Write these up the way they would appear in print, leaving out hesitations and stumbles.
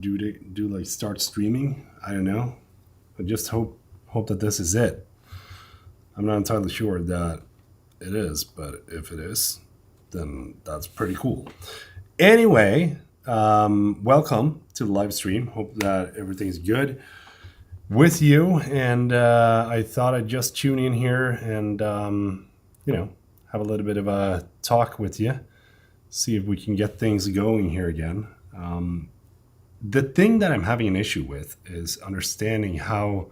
do like start streaming. I don't know. I just hope that this is it. I'm not entirely sure that it is, but if it is, then that's pretty cool. Anyway, welcome to the live stream. Hope that everything's good with you. And I thought I'd just tune in here and have a little bit of a talk with you, see if we can get things going here again. The thing that I'm having an issue with is understanding how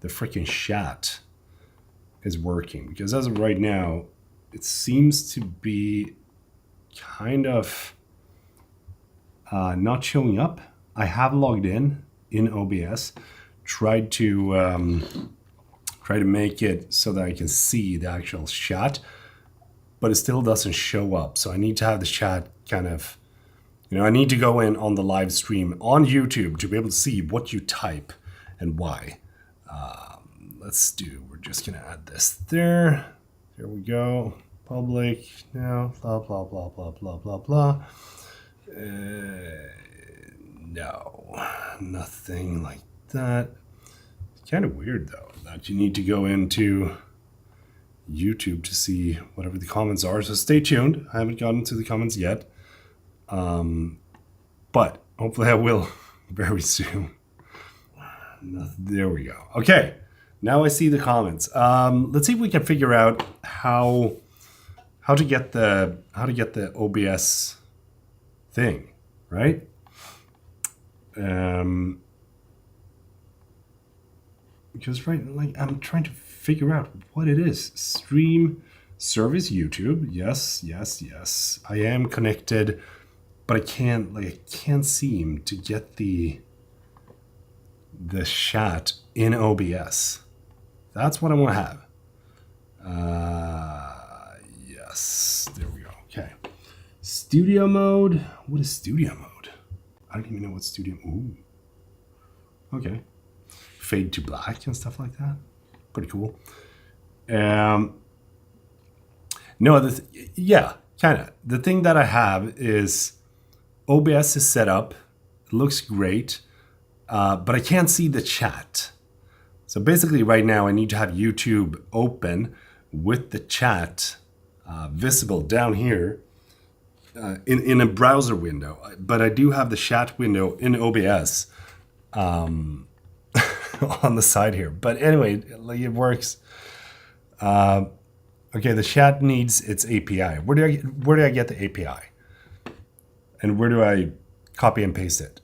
the freaking chat is working, because as of right now, it seems to be kind of not showing up. I have logged in OBS, tried to make it so that I can see the actual chat, but it still doesn't show up. So I need to have the chat kind of, I need to go in on the live stream on YouTube to be able to see what you type and why. We're just gonna add this there. Here we go. Public now, blah, blah, blah, blah, blah, blah, blah. No, nothing like that. It's kind of weird though, that you need to go into YouTube to see whatever the comments are. So stay tuned. I haven't gotten to the comments yet. But hopefully I will very soon. There we go. Okay, now I see the comments. Let's see if we can figure out how to get the OBS thing, right? Because I'm trying to figure out what it is. Stream service YouTube. Yes. I am connected, but I can't seem to get the chat in OBS. That's what I want to have. Yes, there we go. Okay. Studio mode. What is studio mode? I don't even know what studio. Ooh. Okay. Fade to black and stuff like that. Pretty cool. No, kind of. The thing that I have is OBS is set up. It looks great, but I can't see the chat. So basically right now I need to have YouTube open with the chat visible down here in a browser window. But I do have the chat window in OBS on the side here. But anyway, it works. Okay, the chat needs its API. Where do I get the API? And where do I copy and paste it?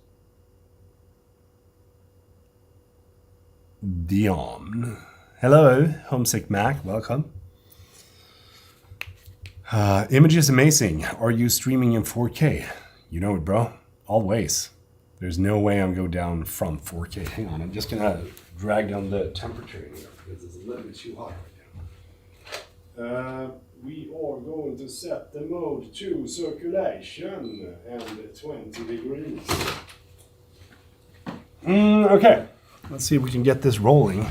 Dion. Hello, Homesick Mac, welcome. Image is amazing. Are you streaming in 4K? You know it, bro. Always. There's no way I'm going down from 4K. Hang on, I'm just gonna drag down the temperature in here because it's a little bit too hot right now. We are going to set the mode to circulation and 20 degrees. Okay, let's see if we can get this rolling.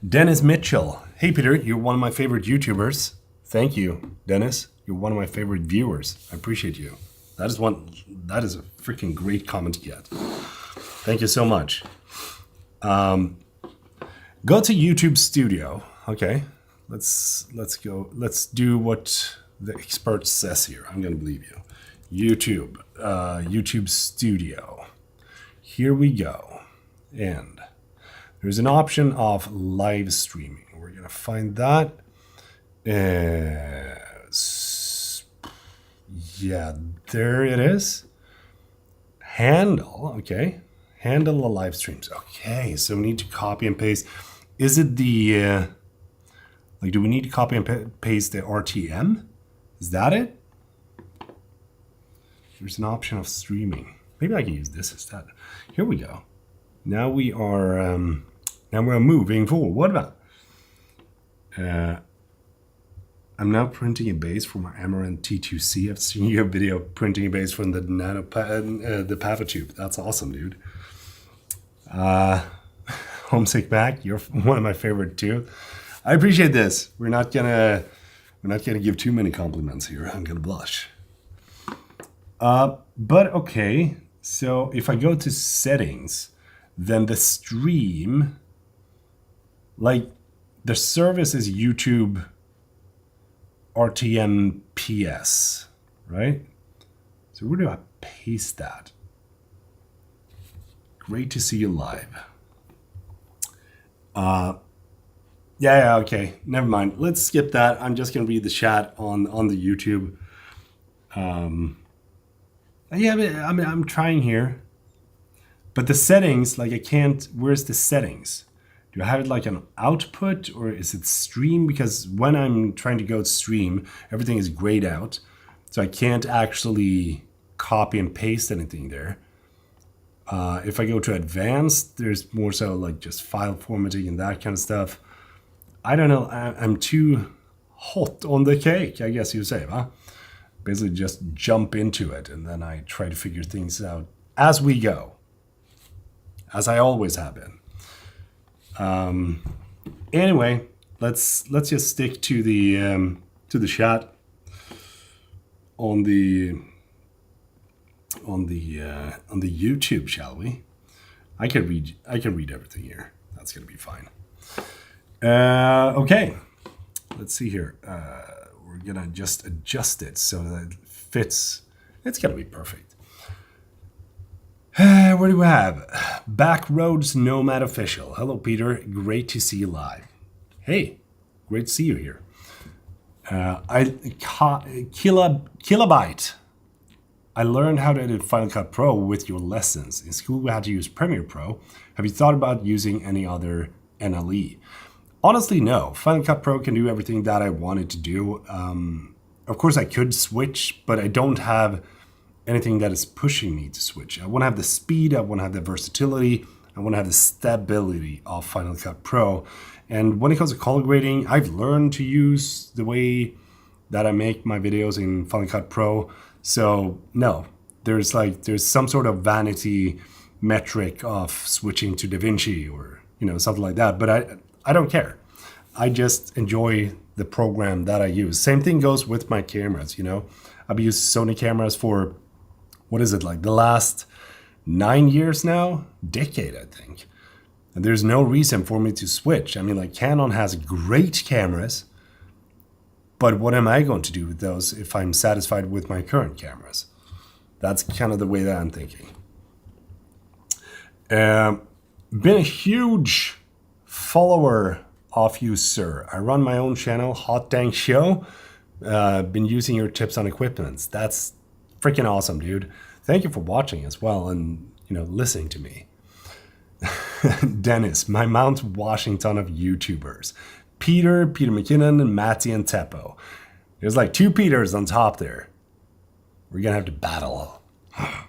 Dennis Mitchell. Hey, Peter, you're one of my favorite YouTubers. Thank you, Dennis. You're one of my favorite viewers. I appreciate you. That is a freaking great comment to get. Thank you so much. Go to YouTube Studio. Okay. Let's go. Let's do what the expert says here. I'm gonna believe you. YouTube Studio. Here we go. And there's an option of live streaming. We're gonna find that. Yeah, there it is. Handle, okay. Handle the live streams. Okay, so we need to copy and paste. Is it the do we need to copy and paste the RTM? Is that it? There's an option of streaming. Maybe I can use this instead. Here we go. Now we are moving forward. What about? I'm now printing a base for my Amaranth T2C. I've seen your video printing a base from the the Pava tube. That's awesome, dude. Homesick Back, you're one of my favorite too. I appreciate this. We're not gonna give too many compliments here. I'm gonna blush. But okay, So if I go to settings, then the stream, like the service is YouTube RTMPS, right? So where do I paste that? Great to see you live. Yeah, okay. Never mind. Let's skip that. I'm just gonna read the chat on the YouTube. Yeah, but, I mean, I'm trying here. But the settings, like I can't, where's the settings? Do I have it like an output or is it stream? Because when I'm trying to go to stream, everything is grayed out. So I can't actually copy and paste anything there. If I go to advanced, there's more so like just file formatting and that kind of stuff. I don't know, I'm too hot on the cake, I guess you say, huh? Basically just jump into it and then I try to figure things out as we go. As I always have been. Anyway, let's just stick to the chat on the YouTube, shall we? I can read everything here. That's gonna be fine. Okay, let's see here. We're gonna just adjust it so that it fits. It's gonna be perfect. What do we have? Backroads Nomad Official. Hello, Peter. Great to see you live. Hey, great to see you here. Kilobyte. I learned how to edit Final Cut Pro with your lessons. In school, we had to use Premiere Pro. Have you thought about using any other NLE? Honestly, no. Final Cut Pro can do everything that I wanted to do. Of course, I could switch, but I don't have anything that is pushing me to switch. I want to have the speed, I want to have the versatility, I want to have the stability of Final Cut Pro. And when it comes to color grading, I've learned to use the way that I make my videos in Final Cut Pro. So no, there's some sort of vanity metric of switching to DaVinci or something like that. But I don't care. I just enjoy the program that I use. Same thing goes with my cameras. I've used Sony cameras for what is it, like the last 9 years now? Decade, I think. And there's no reason for me to switch. I mean, like Canon has great cameras, but what am I going to do with those if I'm satisfied with my current cameras? That's kind of the way that I'm thinking. Been a huge follower of you, sir. I run my own channel, Hot Dang Show. Been using your tips on equipments. That's freaking awesome, dude. Thank you for watching as well and listening to me. Dennis, my Mount Washington of YouTubers. Peter McKinnon, and Matty and Teppo. There's like 2 Peters on top there. We're gonna have to battle. I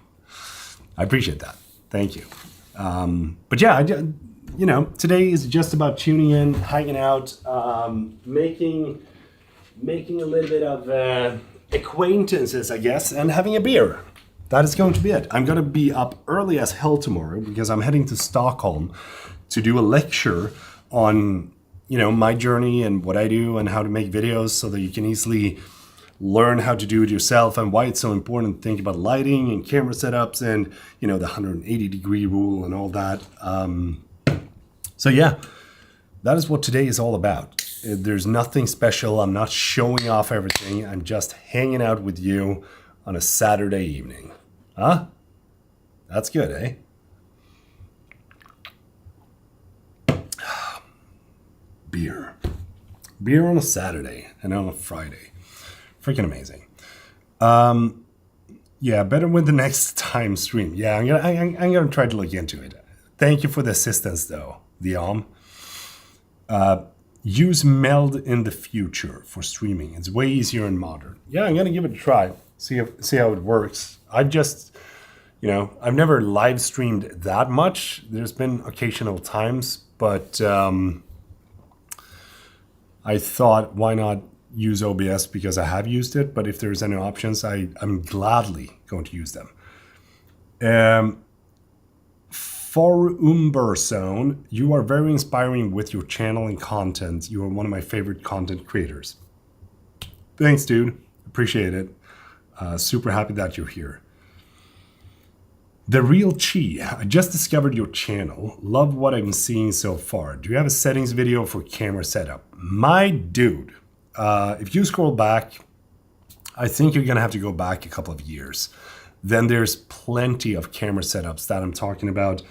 appreciate that. Thank you. But yeah, today is just about tuning in, hanging out, making a little bit of acquaintances, I guess, and having a beer. That is going to be it. I'm going to be up early as hell tomorrow because I'm heading to Stockholm to do a lecture on, my journey and what I do and how to make videos so that you can easily learn how to do it yourself and why it's so important to think about lighting and camera setups and, the 180-degree rule and all that. So yeah, that is what today is all about. There's nothing special. I'm not showing off everything. I'm just hanging out with you on a Saturday evening. Huh? That's good, eh? Beer. Beer on a Saturday and on a Friday. Freaking amazing. Yeah, better with the next time stream. Yeah, I'm gonna try to look into it. Thank you for the assistance though, the use Meld in the future for streaming. It's way easier in modern. Yeah, I'm gonna give it a try. See how it works. I've just, I've never live streamed that much. There's been occasional times, but I thought, why not use OBS because I have used it. But if there's any options, I'm gladly going to use them. For Umberzone, you are very inspiring with your channel and content. You are one of my favorite content creators. Thanks, dude. Appreciate it. Super happy that you're here. The Real Chi, I just discovered your channel. Love what I'm seeing so far. Do you have a settings video for camera setup? My dude, if you scroll back, I think you're gonna have to go back a couple of years. Then there's plenty of camera setups that I'm talking about.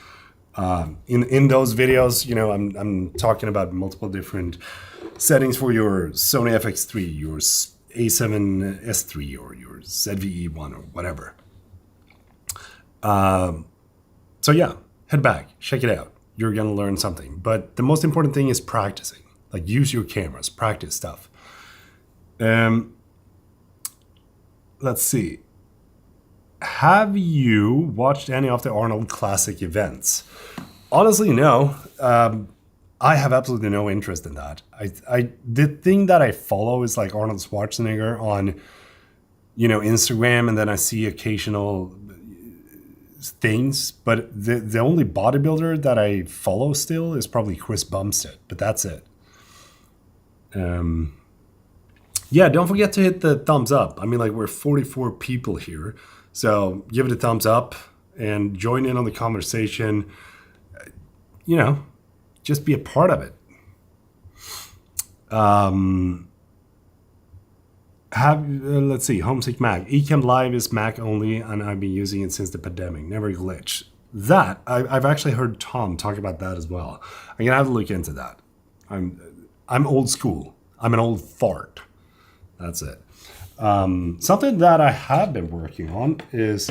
In those videos, you know, I'm talking about multiple different settings for your Sony FX3, your A7S3, or your ZVE1 or whatever. So yeah, head back, check it out. You're gonna learn something. But the most important thing is practicing. Like, use your cameras, practice stuff. Let's see. Have you watched any of the Arnold Classic events? Honestly, no. I have absolutely no interest in that. The thing that I follow is like Arnold Schwarzenegger on, you know, Instagram, and then I see occasional things. But the only bodybuilder that I follow still is probably Chris Bumstead. But that's it. Yeah, don't forget to hit the thumbs up. I mean, like, we're 44 people here. So give it a thumbs up and join in on the conversation. You know, just be a part of it. Let's see, Homesick Mac. Ecamm Live is Mac only, and I've been using it since the pandemic. Never glitch. That, I've actually heard Tom talk about that as well. I'm gonna have to look into that. I'm old school. I'm an old fart. That's it. Something that I have been working on is,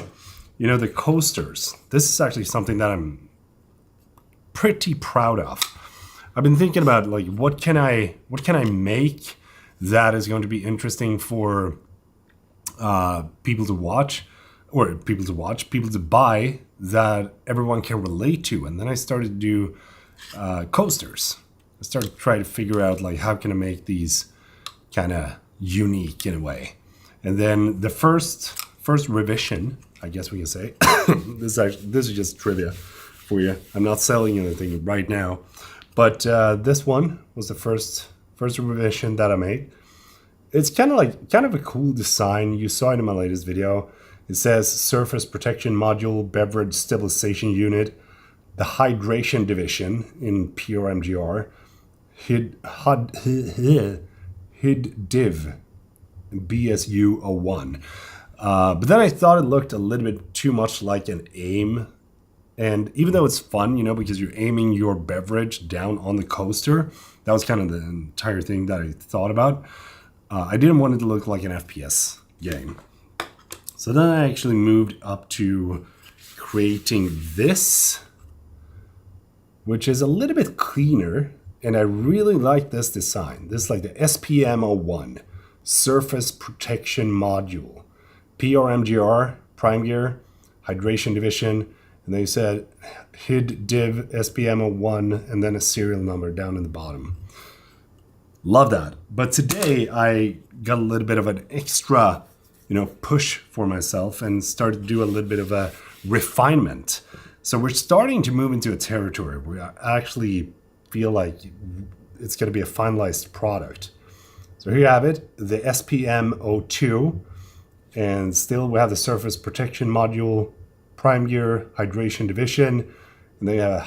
you know, the coasters. This is actually something that I'm pretty proud of. I've been thinking about, like, what can I make that is going to be interesting for people to watch, or people to buy, that everyone can relate to. And then I started to do coasters. I started to try to figure out, like, how can I make these kind of unique in a way. And then the first revision, I guess we can say, this is just trivia for you. I'm not selling anything right now, but this one was the first revision that I made. It's kind of a cool design. You saw it in my latest video. It says Surface Protection Module, Beverage Stabilization Unit, the Hydration Division in PRMGR, HID Div BSU01. But then I thought it looked a little bit too much like an aim. And even though it's fun, you know, because you're aiming your beverage down on the coaster, that was kind of the entire thing that I thought about. I didn't want it to look like an FPS game. So then I actually moved up to creating this, which is a little bit cleaner. And I really like this design. This is like the SPM01, Surface Protection Module, PRMGR, Prime Gear, Hydration Division, and they said HID Div SPM01, and then a serial number down in the bottom. Love that. But today I got a little bit of an extra, you know, push for myself and started to do a little bit of a refinement. So we're starting to move into a territory where I actually feel like it's going to be a finalized product. So here you have it, the SPM02, and still we have the Surface Protection Module, Prime Gear, Hydration Division, and then you have a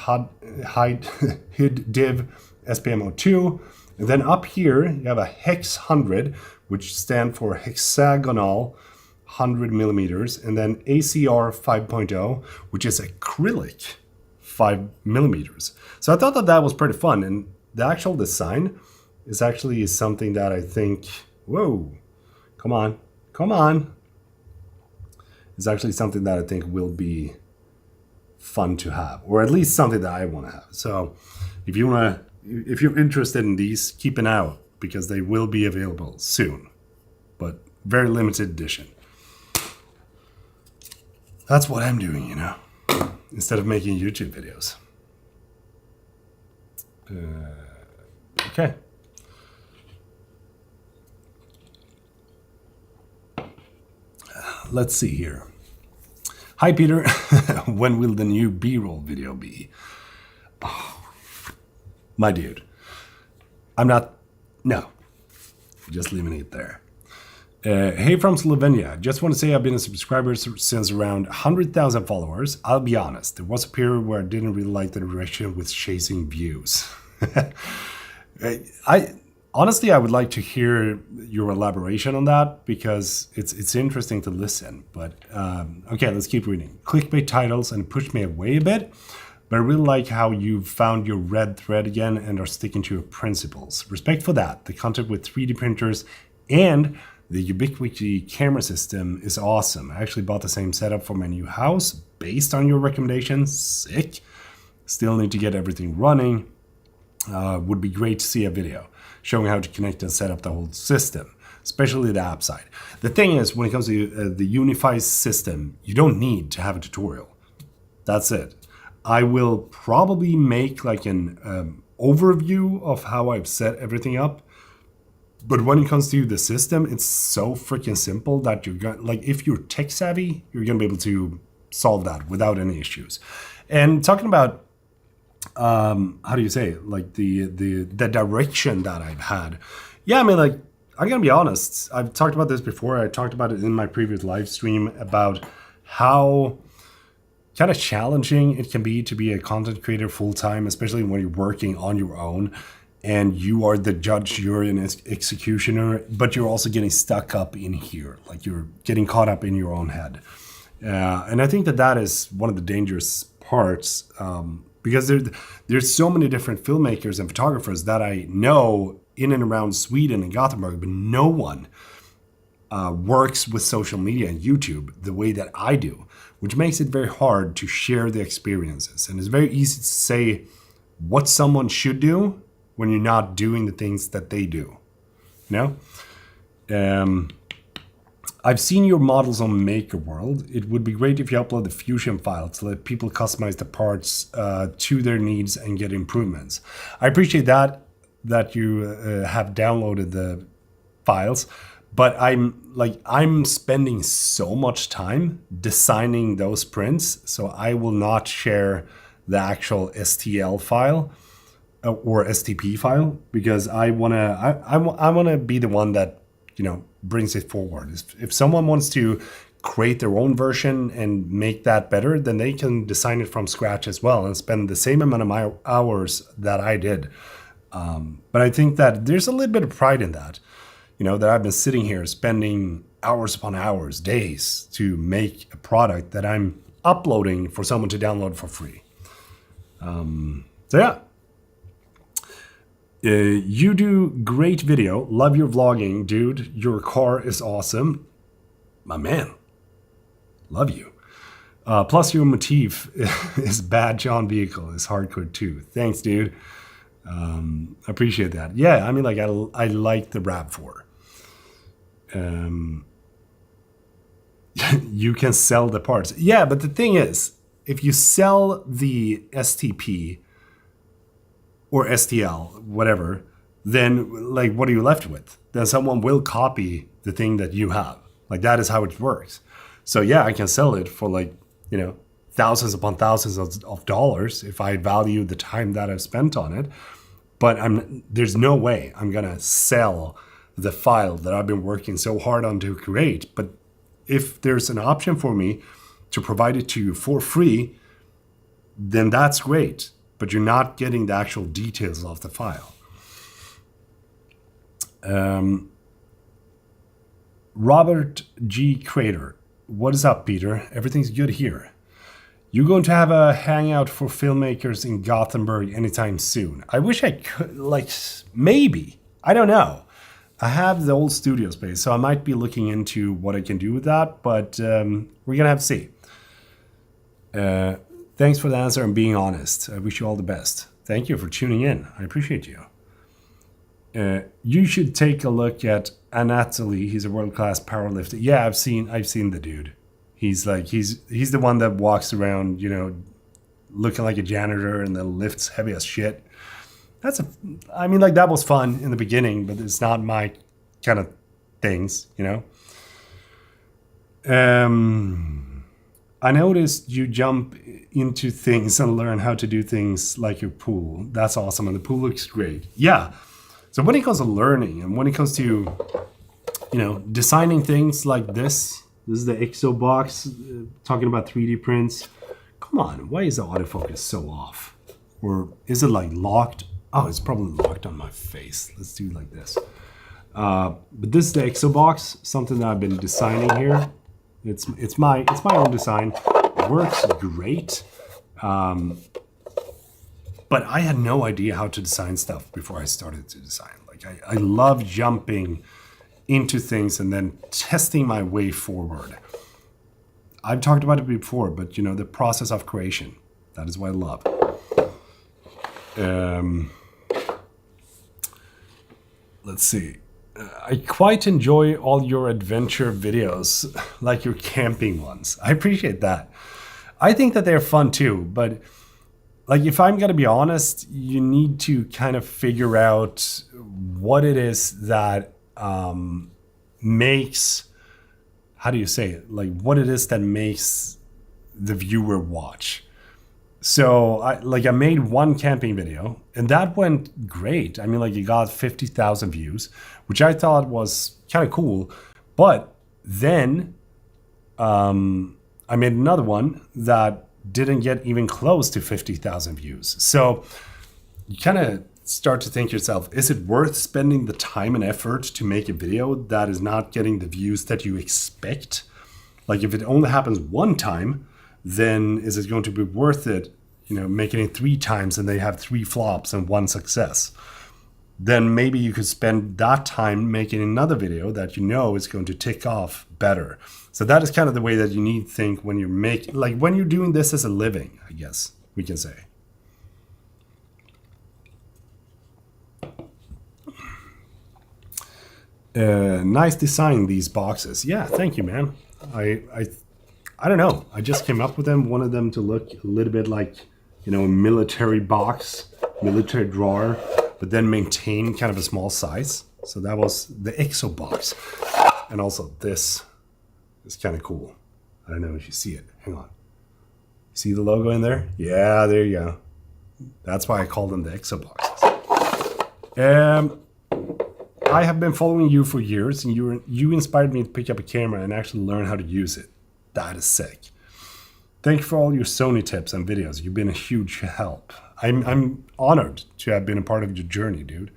HID Div SPM02, and then up here you have a Hex 100, which stands for hexagonal 100 millimeters, and then ACR 5.0, which is acrylic 5 millimeters. So I thought that was pretty fun, and the actual design is actually something that I think, whoa, come on. It's actually something that I think will be fun to have, or at least something that I want to have. So if you're interested in these, keep an eye out, because they will be available soon, but very limited edition. That's what I'm doing, you know, instead of making YouTube videos. Okay. Let's see here. Hi, Peter. When will the new B-roll video be? Oh, my dude. No. Just leaving it there. Hey from Slovenia. Just want to say I've been a subscriber since around 100,000 followers. I'll be honest, there was a period where I didn't really like the direction with chasing views. I honestly, I would like to hear your elaboration on that because it's interesting to listen. But okay, let's keep reading. Clickbait titles and pushed me away a bit. But I really like how you've found your red thread again and are sticking to your principles. Respect for that. The content with 3D printers and the Ubiquity camera system is awesome. I actually bought the same setup for my new house based on your recommendations. Sick. Still need to get everything running. Would be great to see a video showing how to connect and set up the whole system, especially the app side. The thing is, when it comes to the Unify system, you don't need to have a tutorial. That's it. I will probably make like an overview of how I've set everything up. But when it comes to the system, it's so freaking simple that you're going, like, if you're tech savvy, you're going to be able to solve that without any issues. And talking about, how do you say it? Like the direction that I've had. Yeah, I mean, like, I'm going to be honest. I've talked about this before. I talked about it in my previous live stream about how kind of challenging it can be to be a content creator full time, especially when you're working on your own. And you are the judge, you're an executioner, but you're also getting stuck up in here. Like you're getting caught up in your own head. And I think that is one of the dangerous parts because there's so many different filmmakers and photographers that I know in and around Sweden and Gothenburg, but no one works with social media and YouTube the way that I do, which makes it very hard to share the experiences. And it's very easy to say what someone should do when you're not doing the things that they do, you know? I've seen your models on Maker World. It would be great if you upload the Fusion file to let people customize the parts to their needs and get improvements. I appreciate that you have downloaded the files, but I'm spending so much time designing those prints, so I will not share the actual STL file or STP file because I wanna be the one that, you know, brings it forward. If someone wants to create their own version and make that better, then they can design it from scratch as well and spend the same amount of hours that I did. But I think that there's a little bit of pride in that, you know, that I've been sitting here spending hours upon hours, days to make a product that I'm uploading for someone to download for free. So yeah. You do great video. Love your vlogging, dude. Your car is awesome. My man. Love you. Plus your motif is bad John vehicle is hardcore too. Thanks, dude. Appreciate that. Yeah, I mean, like, I like the RAV4. You can sell the parts. Yeah, but the thing is, if you sell the STP or STL, whatever, then like what are you left with? Then someone will copy the thing that you have. Like that is how it works. So yeah, I can sell it for like, you know, thousands upon thousands of dollars if I value the time that I've spent on it. But there's no way I'm gonna sell the file that I've been working so hard on to create. But if there's an option for me to provide it to you for free, then that's great. But you're not getting the actual details of the file. Robert G. Crater. What is up, Peter? Everything's good here. You going to have a hangout for filmmakers in Gothenburg anytime soon? I wish I could, like, maybe. I don't know. I have the old studio space, so I might be looking into what I can do with that, but we're going to have to see. Thanks for the answer and being honest. I wish you all the best. Thank you for tuning in. I appreciate you. You should take a look at Anatoly. He's a world-class powerlifter. Yeah, I've seen the dude. He's the one that walks around, you know, looking like a janitor and then lifts heavy as shit. I mean, like, that was fun in the beginning, but it's not my kind of things, you know. I noticed you jump into things and learn how to do things like your pool. That's awesome, and the pool looks great. Yeah. So when it comes to learning and when it comes to, designing things like this. This is the Exo box, talking about 3D prints. Come on, why is the autofocus so off? Or is it like locked? Oh, it's probably locked on my face. Let's do it like this. But this is the Exo box, something that I've been designing here. It's my own design. It works great. But I had no idea how to design stuff before I started to design. Like I love jumping into things and then testing my way forward. I've talked about it before, but the process of creation, that is what I love. Let's see. I quite enjoy all your adventure videos, like your camping ones. I appreciate that. I think that they're fun too, but like if I'm gonna be honest, you need to kind of figure out what it is that makes, how do you say it? Like what it is that makes the viewer watch. So I made one camping video and that went great. I mean, like it got 50,000 views, which I thought was kind of cool. But then I made another one that didn't get even close to 50,000 views. So you kind of start to think to yourself, is it worth spending the time and effort to make a video that is not getting the views that you expect? Like if it only happens one time, then is it going to be worth it, making it 3 times and they have 3 flops and 1 success? Then maybe you could spend that time making another video that is going to tick off better. So that is kind of the way that you need to think when you're when you're doing this as a living, I guess we can say. Nice design, these boxes. Yeah, thank you, man. I don't know. I just came up with them. Wanted them to look a little bit like, a military box, military drawer, but then maintain kind of a small size. So that was the Exo box. And also this is kind of cool. I don't know if you see it. Hang on. See the logo in there? Yeah, there you go. That's why I call them the Exo boxes. I have been following you for years, and you inspired me to pick up a camera and actually learn how to use it. That is sick. Thank you for all your Sony tips and videos. You've been a huge help. I'm honored to have been a part of your journey, dude.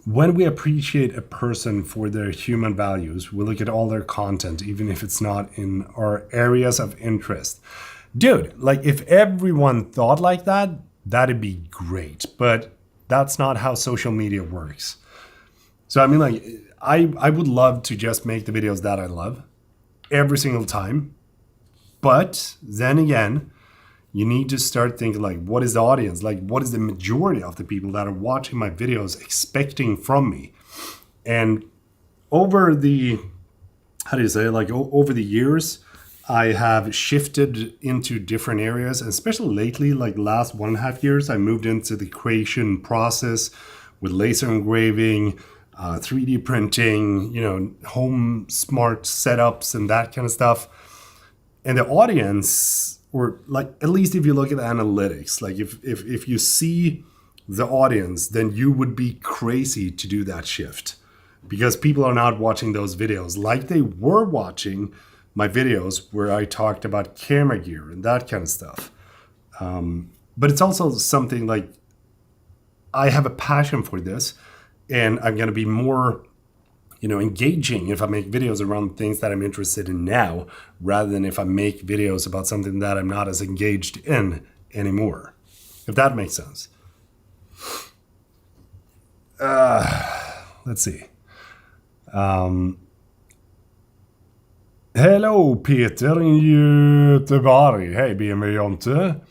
When we appreciate a person for their human values, we look at all their content, even if it's not in our areas of interest. Dude, like if everyone thought like that, that'd be great. But that's not how social media works. So I mean, like, I would love to just make the videos that I love every single time. But then again, you need to start thinking like, what is the audience? Like, what is the majority of the people that are watching my videos expecting from me? And over the, over the years, I have shifted into different areas, and especially lately, like the last 1.5 years, I moved into the creation process with laser engraving, 3D printing, home smart setups and that kind of stuff. And the audience, or like, at least if you look at the analytics, like if you see the audience, then you would be crazy to do that shift, because people are not watching those videos like they were watching my videos where I talked about camera gear and that kind of stuff. But it's also something like, I have a passion for this, and I'm going to be more, engaging if I make videos around things that I'm interested in now, rather than if I make videos about something that I'm not as engaged in anymore. If that makes sense. Let's see. Hello, Peter in Göteborg. Hey, BMW Jonte.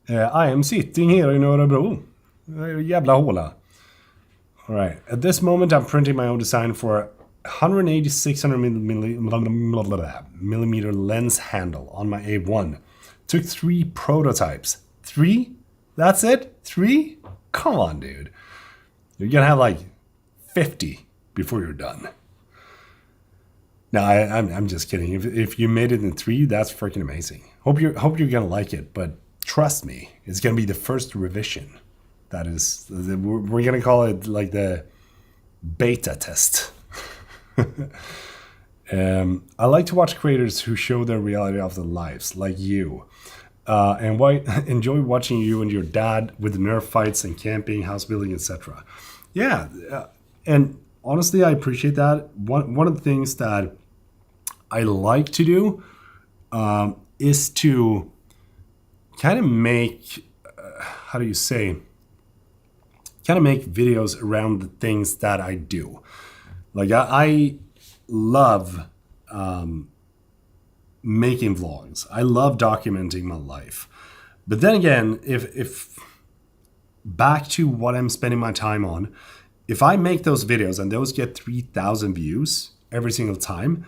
I am sitting here in Örebro. Jävla håla. All right. At this moment, I'm printing my own design for 180 600 millimeter lens handle on my A1. Took 3 prototypes. 3? That's it? 3? Come on, dude. You're gonna have like 50 before you're done. No, I'm just kidding. If you made it in 3, that's freaking amazing. Hope you're gonna like it, but trust me, it's gonna be the first revision. That is, we're going to call it like the beta test. I like to watch creators who show their reality of their lives, like you. And enjoy watching you and your dad with Nerf fights and camping, house building, etc. Yeah, and honestly, I appreciate that. One of the things that I like to do is to kind of make, how do you say, kind of make videos around the things that I do. Like I love making vlogs. I love documenting my life. But then again, if back to what I'm spending my time on, if I make those videos and those get 3,000 views every single time,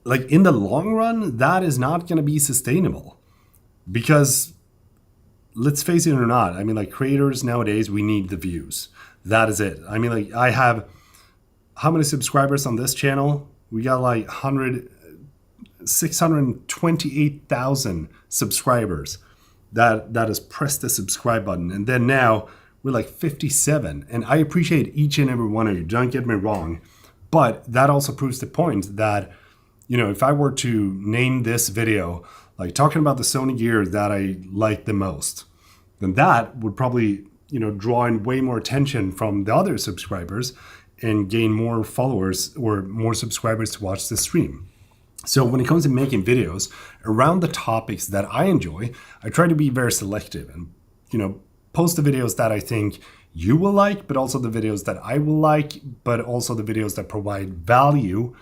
like in the long run, that is not going to be sustainable. Because let's face it or not, I mean, like creators nowadays, we need the views. That is it. I mean, like I have how many subscribers on this channel? We got like 628,000 subscribers that has pressed the subscribe button. And then now we're like 57. And I appreciate each and every one of you. Don't get me wrong. But that also proves the point that, you know, if I were to name this video, like talking about the Sony gear that I like the most, then that would probably, you know, draw in way more attention from the other subscribers and gain more followers or more subscribers to watch the stream. So when it comes to making videos around the topics that I enjoy, I try to be very selective and, you know, post the videos that I think you will like, but also the videos that I will like, but also the videos that provide value,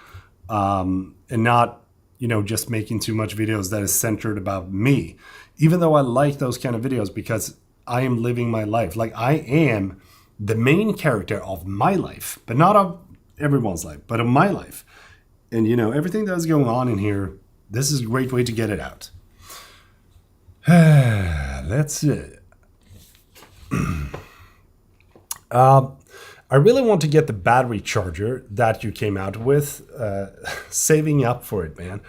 and not, you know, just making too much videos that is centered about me. Even though I like those kind of videos because I am living my life. Like I am the main character of my life, but not of everyone's life, but of my life. And, you know, everything that's going on in here, this is a great way to get it out. That's it. I really want to get the battery charger that you came out with. Saving up for it, man.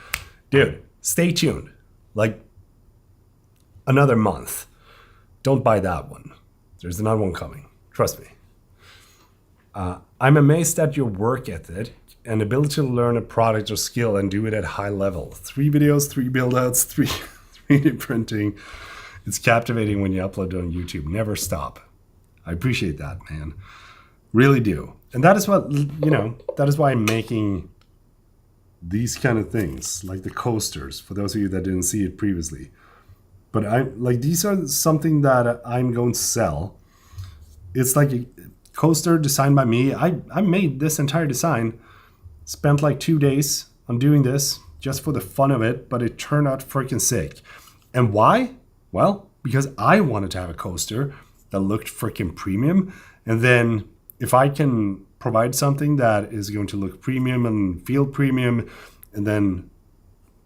Dude, stay tuned. Like another month. Don't buy that one. There's another one coming. Trust me. I'm amazed at your work ethic and ability to learn a product or skill and do it at high level. 3 videos, 3 build-outs, 3D printing. It's captivating when you upload it on YouTube. Never stop. I appreciate that, man. Really do. And that is what, you know, that is why I'm making these kind of things, like the coasters, for those of you that didn't see it previously. But I like these are something that I'm going to sell. It's like a coaster designed by me. I made this entire design. Spent like 2 days on doing this just for the fun of it, but it turned out freaking sick. And why? Well, because I wanted to have a coaster that looked freaking premium. And then if I can provide something that is going to look premium and feel premium, and then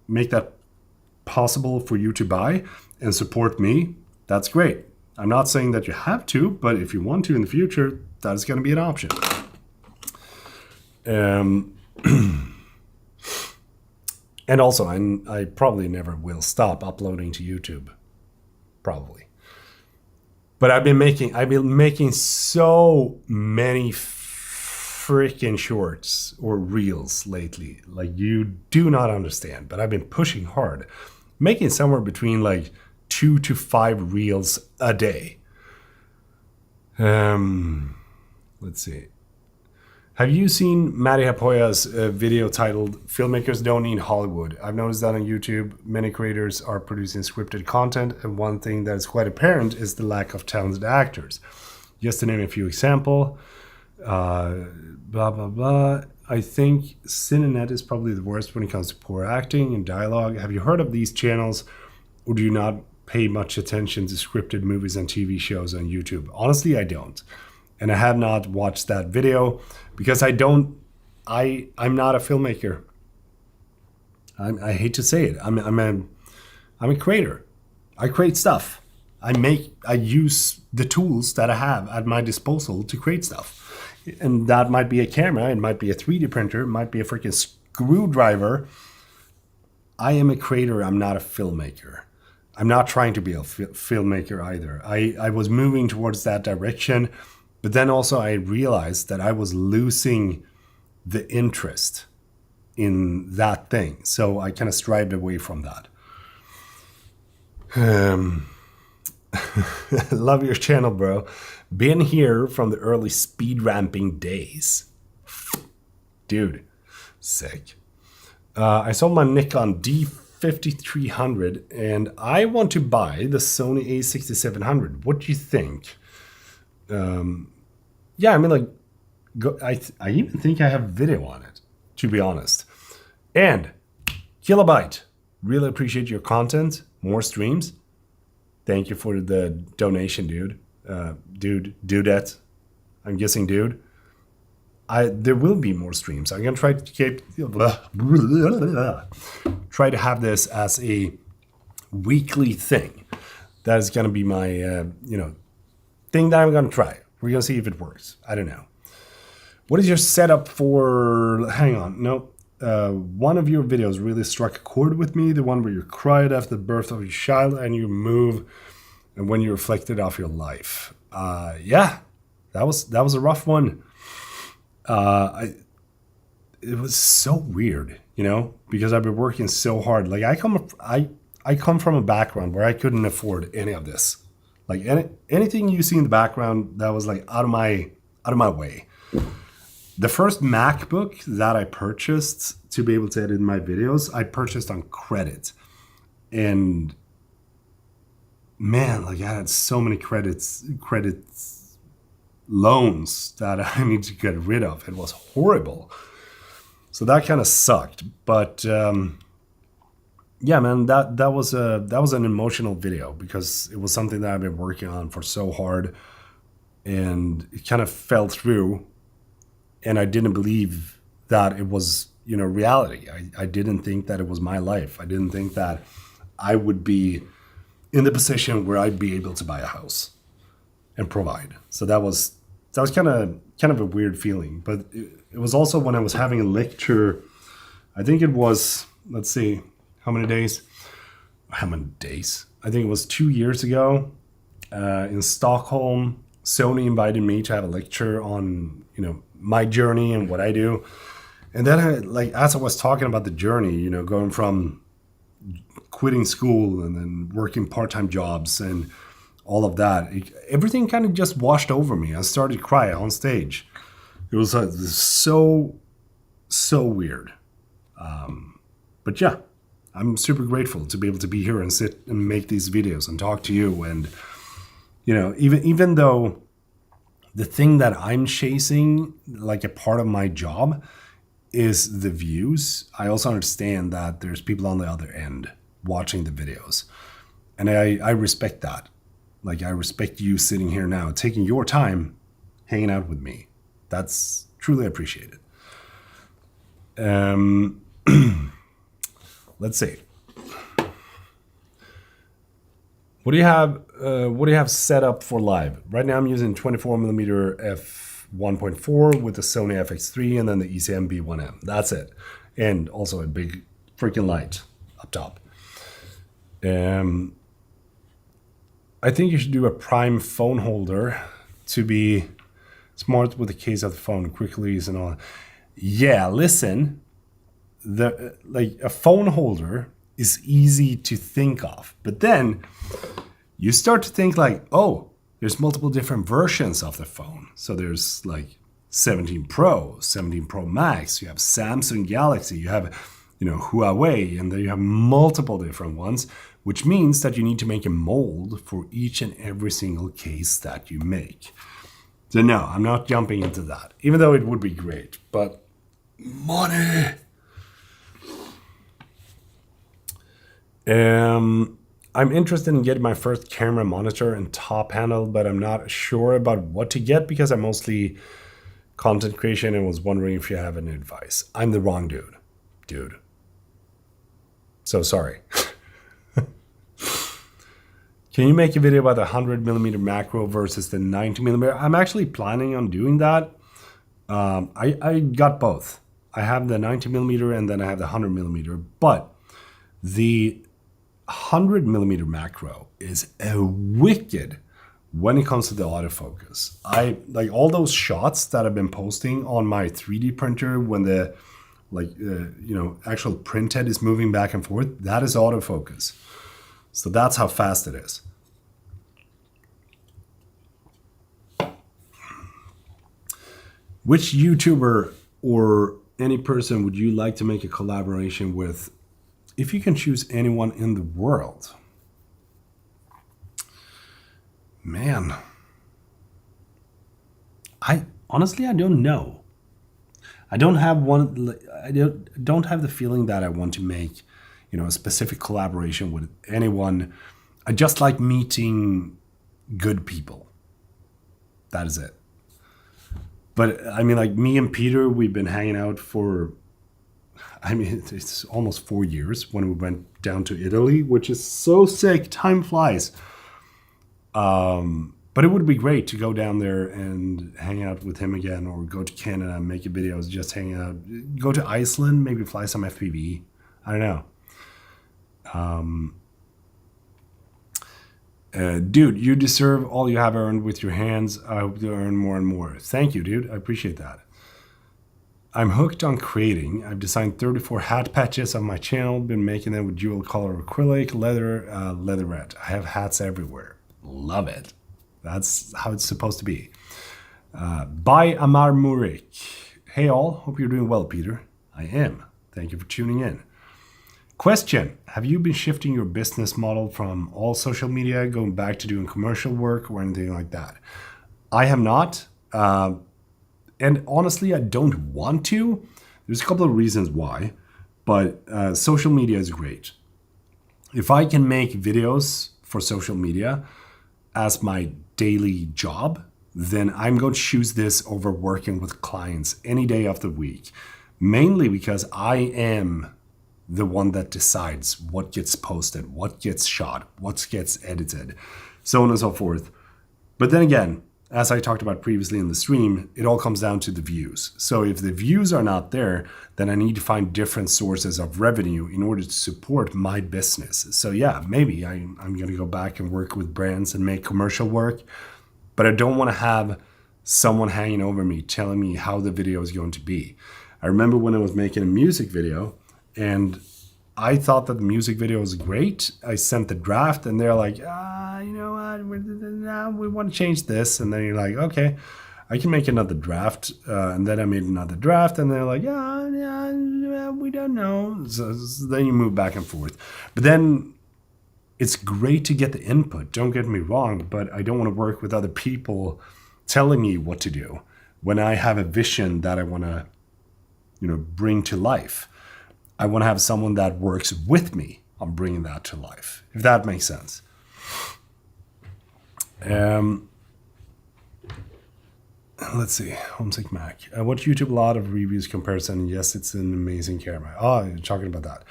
make that possible for you to buy and support me, that's great. I'm not saying that you have to, but if you want to in the future, that is going to be an option. And also, I probably never will stop uploading to YouTube. Probably. But I've been making so many freaking shorts or reels lately. Like you do not understand, but I've been pushing hard. Making somewhere between like 2 to 5 reels a day. Let's see. Have you seen Matti Haapoja's video titled "Filmmakers Don't Need Hollywood"? I've noticed that on YouTube, many creators are producing scripted content, and one thing that is quite apparent is the lack of talented actors. Just to name a few examples, blah, blah, blah. I think Cinenet is probably the worst when it comes to poor acting and dialogue. Have you heard of these channels, or do you not pay much attention to scripted movies and TV shows on YouTube? Honestly, I don't. And I have not watched that video because I'm not a filmmaker. I hate to say it. I'm a creator. I create stuff. I use the tools that I have at my disposal to create stuff. And that might be a camera, it might be a 3D printer, it might be a freaking screwdriver. I am a creator, I'm not a filmmaker. I'm not trying to be a filmmaker either. I was moving towards that direction, but then also I realized that I was losing the interest in that thing. So I kind of strived away from that. Love your channel, bro. Been here from the early speed ramping days. Dude, sick. I sold my Nikon D5300 and I want to buy the Sony A6700. What do you think? Yeah, I mean, like, I even think I have video on it, to be honest. And Kilobyte, really appreciate your content. More streams. Thank you for the donation, dude. Dudette. I'm guessing dude. There will be more streams. I'm gonna try to have this as a weekly thing. That is gonna be my thing that I'm gonna try. We're gonna see if it works. I don't know. What is your setup for? Hang on, no. One of your videos really struck a chord with me. The one where you cried after the birth of your child and you move, and when you reflected off your life. Yeah, that was a rough one. It was so weird, because I've been working so hard. Like I come from a background where I couldn't afford any of this. Like anything you see in the background that was like out of my way. The first MacBook that I purchased to be able to edit my videos, I purchased on credit. And man, like I had so many credit loans that I need to get rid of. It was horrible. So that kind of sucked. But yeah, man, that was an emotional video because it was something that I've been working on for so hard, and it kind of fell through. And I didn't believe that it was, reality. I didn't think that it was my life. I didn't think that I would be in the position where I'd be able to buy a house and provide. So that was kind of a weird feeling. But it was also when I was having a lecture. I think it was, let's see, how many days? I think it was 2 years ago in Stockholm. Sony invited me to have a lecture on, my journey and what I do. And then as I was talking about the journey, going from quitting school and then working part-time jobs and all of that, everything kind of just washed over me. I started to cry on stage. It was so weird. But yeah, I'm super grateful to be able to be here and sit and make these videos and talk to you. And, even though the thing that I'm chasing, like a part of my job, is the views, I also understand that there's people on the other end watching the videos. And I respect that. Like, I respect you sitting here now, taking your time, hanging out with me. That's truly appreciated. Let's see. What do you have set up for live? Right now I'm using 24mm f1.4 with the Sony FX3 and then the ECM B1M. That's it. And also a big freaking light up top. I think you should do a prime phone holder to be smart with the case of the phone, quick release and all that. Yeah, listen, a phone holder is easy to think of, but then you start to think like, oh, there's multiple different versions of the phone. So there's like 17 Pro, 17 Pro Max, you have Samsung Galaxy, you have, Huawei, and then you have multiple different ones, which means that you need to make a mold for each and every single case that you make. So no, I'm not jumping into that, even though it would be great, but money. I'm interested in getting my first camera monitor and top handle, but I'm not sure about what to get because I'm mostly content creation and was wondering if you have any advice. I'm the wrong dude. So sorry. Can you make a video about the 100mm macro versus the 90mm? I'm actually planning on doing that. I got both. I have the 90mm and then I have the 100mm, but the 100mm macro is a wicked when it comes to the autofocus. I like all those shots that I've been posting on my 3D printer when the actual printhead is moving back and forth. That is autofocus. So that's how fast it is. Which YouTuber or any person would you like to make a collaboration with if you can choose anyone in the world? Man, I don't know. I don't have one. I don't have the feeling that I want to make, a specific collaboration with anyone. I just like meeting good people. That is it. But I mean, like me and Peter, we've been hanging out for, it's almost 4 years when we went down to Italy, which is so sick. Time flies. But it would be great to go down there and hang out with him again, or go to Canada and make videos, just hang out. Go to Iceland, maybe fly some FPV. I don't know. Dude, you deserve all you have earned with your hands. I hope you earn more and more. Thank you, dude. I appreciate that. I'm hooked on creating. I've designed 34 hat patches on my channel. Been making them with dual color acrylic, leather, leatherette. I have hats everywhere. Love it. That's how it's supposed to be. By Amar Murik. Hey all, hope you're doing well, Peter. I am. Thank you for tuning in. Question: have you been shifting your business model from all social media, going back to doing commercial work or anything like that? I have not. And honestly, I don't want to. There's a couple of reasons why, but social media is great. If I can make videos for social media as my daily job, then I'm going to choose this over working with clients any day of the week. Mainly because I am the one that decides what gets posted, what gets shot, what gets edited, so on and so forth. But then again, as I talked about previously in the stream, it all comes down to the views. So if the views are not there, then I need to find different sources of revenue in order to support my business. So yeah, maybe I'm going to go back and work with brands and make commercial work, but I don't want to have someone hanging over me telling me how the video is going to be. I remember when I was making a music video and I thought that the music video was great. I sent the draft and they're like, you know what, we want to change this. And then you're like, okay, I can make another draft. And then I made another draft and they're like, yeah, we don't know. So then you move back and forth. But then it's great to get the input. Don't get me wrong, but I don't want to work with other people telling me what to do when I have a vision that I want to, bring to life. I want to have someone that works with me on bringing that to life, if that makes sense. Let's see, Homesick Mac. I watch YouTube a lot of reviews comparison. Yes, it's an amazing camera. Oh, you're talking about that.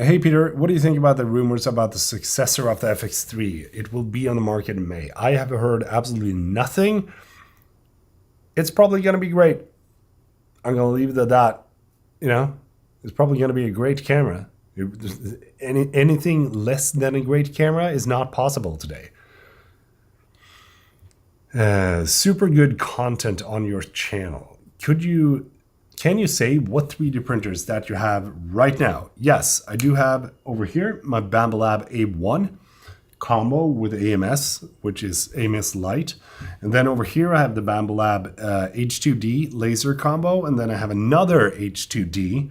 Hey, Peter, what do you think about the rumors about the successor of the FX3? It will be on the market in May. I have heard absolutely nothing. It's probably going to be great. I'm going to leave it at that. It's probably going to be a great camera. Anything less than a great camera is not possible today. Super good content on your channel. Can you say what 3D printers that you have right now? Yes, I do have over here my Bambu Lab A1 combo with AMS, which is AMS Lite. And then over here I have the Bambu Lab H2D laser combo. And then I have another H2D.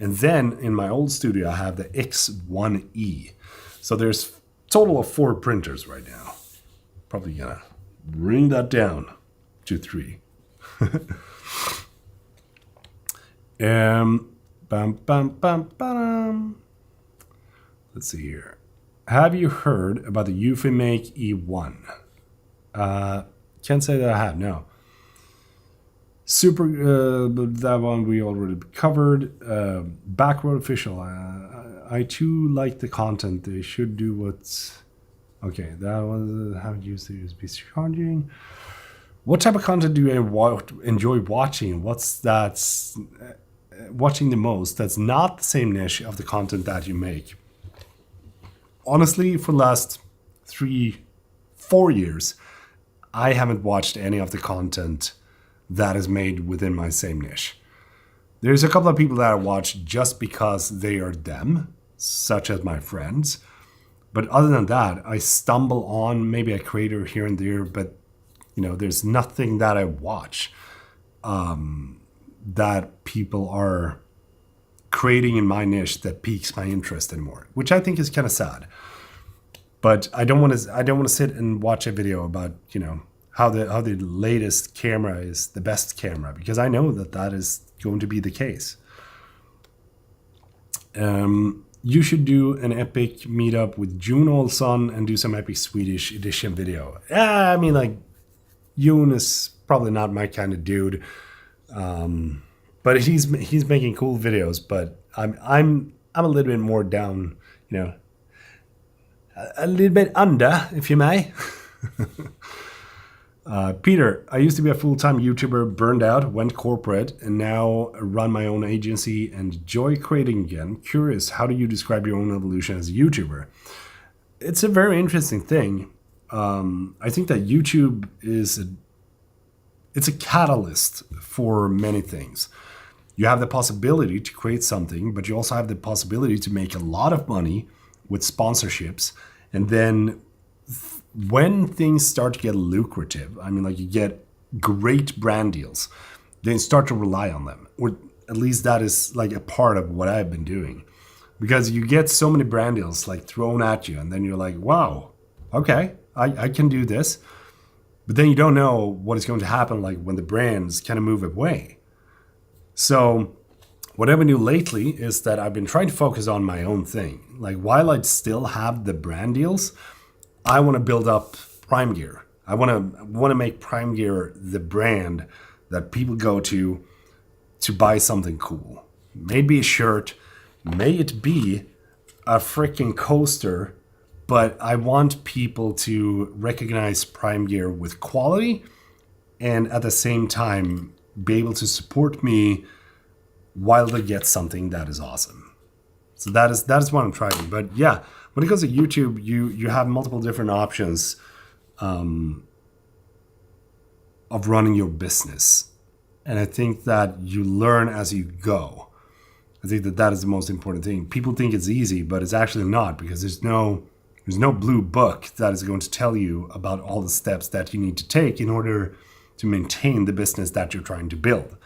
And then in my old studio, I have the X1E. So there's a total of 4 printers right now. Probably gonna bring that down to 3. Let's see here. Have you heard about the Ufimake E1? Can't say that I have, no. But that one we already covered. Backroad Official. I too like the content. They should do what's... Okay, that was how to use the USB charging. What type of content do you enjoy watching? What's watching the most? That's not the same niche of the content that you make. honestly, for the last 3-4 years, I haven't watched any of the content that is made within my same niche. There's a couple of people that I watch just because they are them, such as my friends. But other than that, I stumble on maybe a creator here and there, but there's nothing that I watch that people are creating in my niche that piques my interest anymore, which I think is kind of sad. But I don't want to sit and watch a video about how the latest camera is the best camera, because I know that is going to be the case. You should do an epic meetup with June Olsson and do some epic Swedish edition video. Yeah, I mean, like, June is probably not my kind of dude, but he's making cool videos. But I'm a little bit more down, a little bit under, if you may. Peter, I used to be a full-time YouTuber, burned out, went corporate, and now run my own agency and enjoy creating again. Curious, how do you describe your own evolution as a YouTuber? It's a very interesting thing. I think that YouTube it's a catalyst for many things. You have the possibility to create something, but you also have the possibility to make a lot of money with sponsorships. And then when things start to get lucrative, I mean, like, you get great brand deals, then start to rely on them. Or at least that is like a part of what I've been doing. Because you get so many brand deals like thrown at you, and then you're like, wow, okay, I can do this. But then you don't know what is going to happen, like, when the brands kind of move away. So what I've been doing lately is that I've been trying to focus on my own thing. Like, while I still have the brand deals, I want to build up Prime Gear. I want to make Prime Gear the brand that people go to buy something cool. Maybe a shirt, may it be a freaking coaster, but I want people to recognize Prime Gear with quality and at the same time be able to support me while they get something that is awesome. So that is what I'm trying. But yeah, when it comes to YouTube, you have multiple different options of running your business. And I think that you learn as you go. I think that is the most important thing. People think it's easy, but it's actually not, because there's no blue book that is going to tell you about all the steps that you need to take in order to maintain the business that you're trying to build.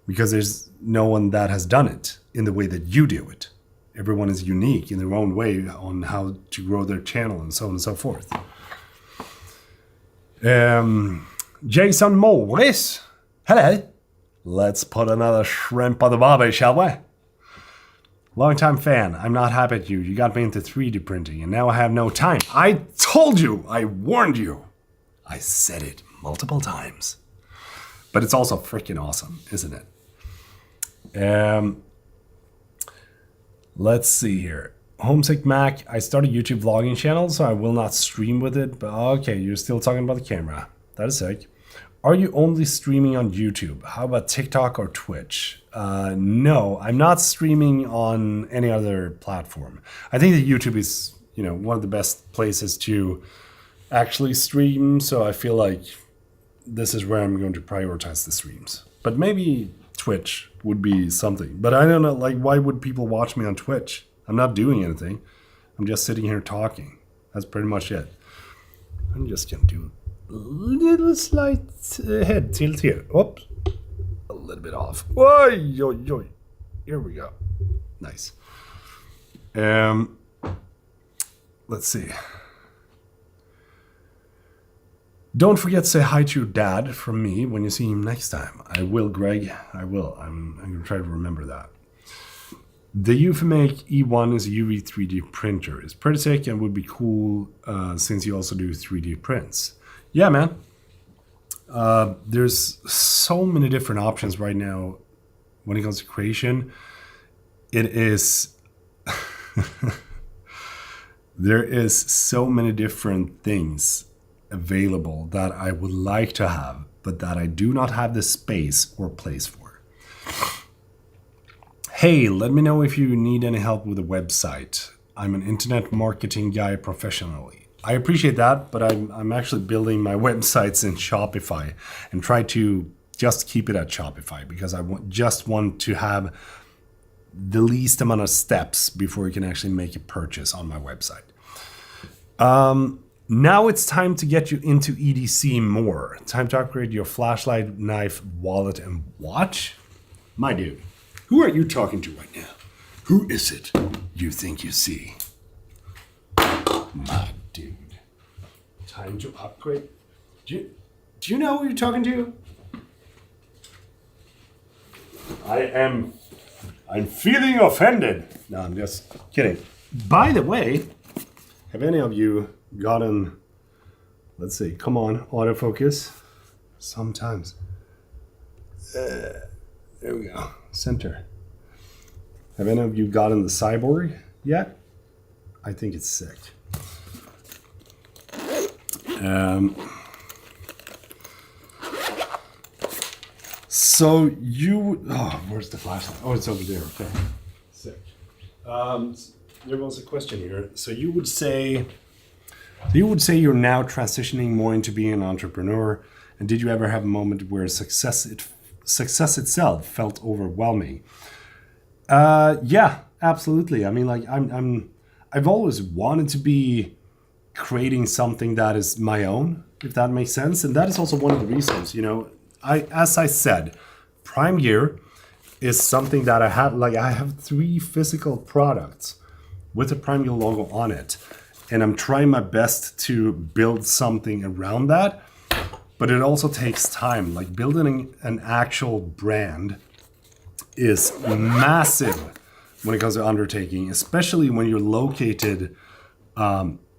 Because there's no one that has done it in the way that you do it. Everyone is unique in their own way on how to grow their channel and so on and so forth. Jason Morris. Hello. Let's put another shrimp on the barbie, shall we? Long-time fan. I'm not happy at you. You got me into 3D printing, and now I have no time. I told you. I warned you. I said it multiple times. But it's also freaking awesome, isn't it? Let's see here. Homesick Mac. I started YouTube vlogging channel, so I will not stream with it. But okay, you're still talking about the camera. That is sick. Are you only streaming on YouTube? How about TikTok or Twitch? No, I'm not streaming on any other platform. I think that YouTube is, one of the best places to actually stream. So I feel like this is where I'm going to prioritize the streams. But maybe Twitch would be something. But I don't know, like, why would people watch me on Twitch? I'm not doing anything. I'm just sitting here talking. That's pretty much it. I'm just going to do a little slight head tilt here. Oops. A little bit off. Oy, oy, oy. Here we go. Nice. Let's see. Don't forget to say hi to your dad from me when you see him next time. I will, Greg. I will. I'm going to try to remember that. The Ufimake E1 is a UV 3D printer. It's pretty sick and would be cool since you also do 3D prints. Yeah, man. There's so many different options right now when it comes to creation. It is... there is so many different things available that I would like to have, but that I do not have the space or place for. Hey, let me know if you need any help with a website. I'm an internet marketing guy professionally. I appreciate that, but I'm actually building my websites in Shopify and try to just keep it at Shopify because I just want to have the least amount of steps before you can actually make a purchase on my website. Now it's time to get you into EDC more. Time to upgrade your flashlight, knife, wallet, and watch. My dude, who are you talking to right now? Who is it you think you see? My dude. Time to upgrade. Do you know who you're talking to? I'm feeling offended. No, I'm just kidding. By the way, have any of you gotten, let's see, come on, autofocus. Sometimes. There we go. Center. Have any of you gotten the Cyborg yet? I think it's sick. So you, where's the flashlight? Oh, it's over there. Okay, sick. There was a question here. So you would say you're now transitioning more into being an entrepreneur. And did you ever have a moment where success itself felt overwhelming? Yeah, absolutely. I mean, like I've always wanted to be creating something that is my own, if that makes sense. And that is also one of the reasons, as I said, Prime Gear is something that I have 3 physical products with the Prime Gear logo on it. And I'm trying my best to build something around that. But it also takes time. Like building an actual brand is massive when it comes to undertaking, especially when you're located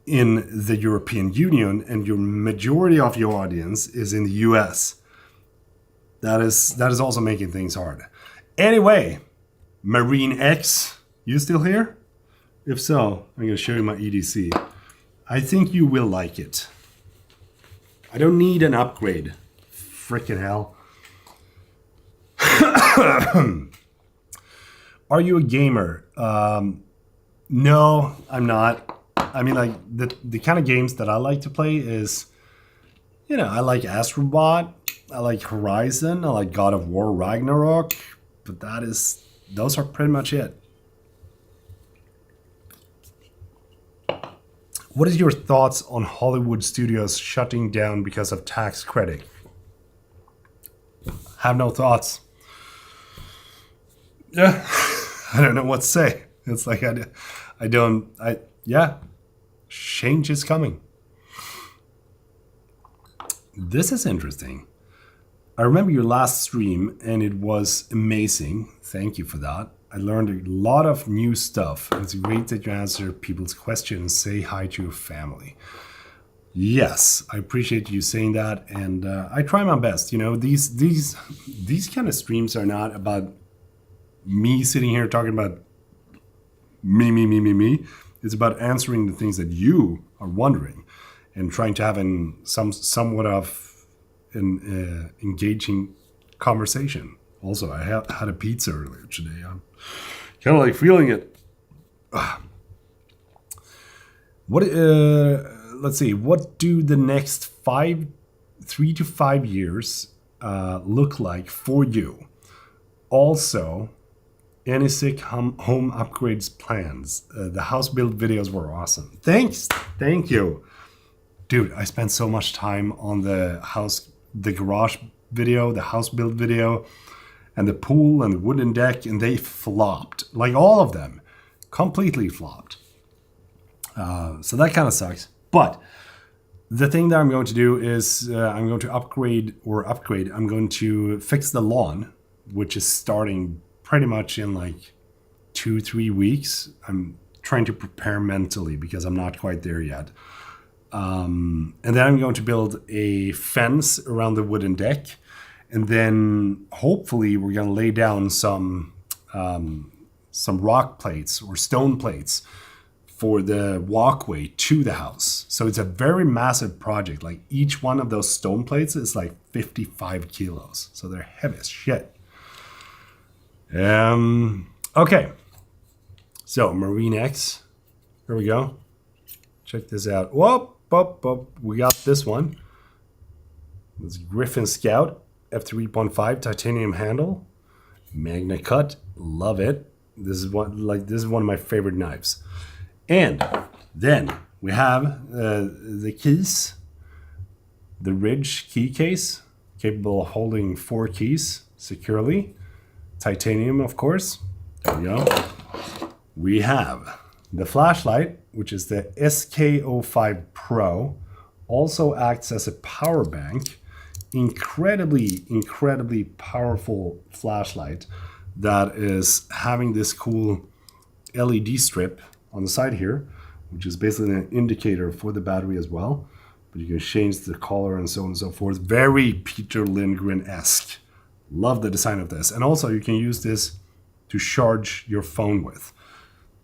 in the European Union and your majority of your audience is in the US. That is also making things hard. Anyway, Marine X, you still here? If so, I'm going to show you my EDC. I think you will like it. I don't need an upgrade. Frickin' hell. Are you a gamer? No, I'm not. I mean, like the kind of games that I like to play is, I like Astrobot, I like Horizon, I like God of War Ragnarok, but those are pretty much it. What is your thoughts on Hollywood studios shutting down because of tax credit? Have no thoughts. Yeah, I don't know what to say. It's like change is coming. This is interesting. I remember your last stream and it was amazing. Thank you for that. I learned a lot of new stuff. And it's great that you answer people's questions and say hi to your family. Yes, I appreciate you saying that. And I try my best. These kind of streams are not about me sitting here talking about me. It's about answering the things that you are wondering and trying to have somewhat of an engaging conversation. Also, I had a pizza earlier today. I'm kind of like feeling it. Let's see. What do the next 3 to 5 years look like for you? Also, any sick home upgrades plans? The house build videos were awesome. Thanks. Thank you. Dude, I spent so much time on the garage video, the house build video, and the pool and the wooden deck, and they flopped. Like all of them, completely flopped. So that kind of sucks. But the thing that I'm going to do is I'm going to upgrade. I'm going to fix the lawn, which is starting pretty much in like 2-3 weeks. I'm trying to prepare mentally because I'm not quite there yet. And then I'm going to build a fence around the wooden deck. And then hopefully we're going to lay down some rock plates or stone plates for the walkway to the house. So it's a very massive project. Like each one of those stone plates is like 55 kilos. So they're heavy as shit. Okay. So Marine X, Here we go. Check this out. Whoop, whoop, whoop. We got this one. This Griffin Scout f3.5 titanium handle, Magna cut. Love it. This is one of my favorite knives. And then we have the keys, the Ridge key case, capable of holding 4 keys securely. Titanium, of course. There we go. We have the flashlight, which is the SK05 Pro, also acts as a power bank. Incredibly powerful flashlight that is having this cool LED strip on the side here, which is basically an indicator for the battery as well. But you can change the color and so on and so forth. Very Peter Lindgren-esque. Love the design of this. And also you can use this to charge your phone with.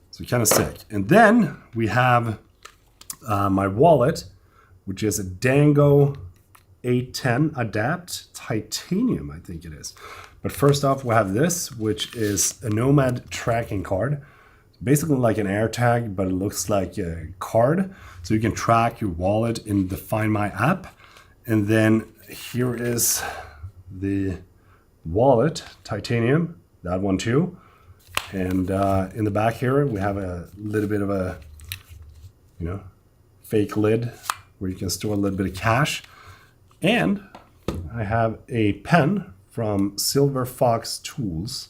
So kind of sick. And then we have my wallet, which is a Dango 810 Adapt Titanium, I think it is. But first off, we have this, which is a Nomad tracking card. Basically like an AirTag, but it looks like a card. So you can track your wallet in the Find My app. And then here is the wallet, Titanium, that one too. And in the back here, we have a little bit of a, fake lid where you can store a little bit of cash. And I have a pen from Silver Fox Tools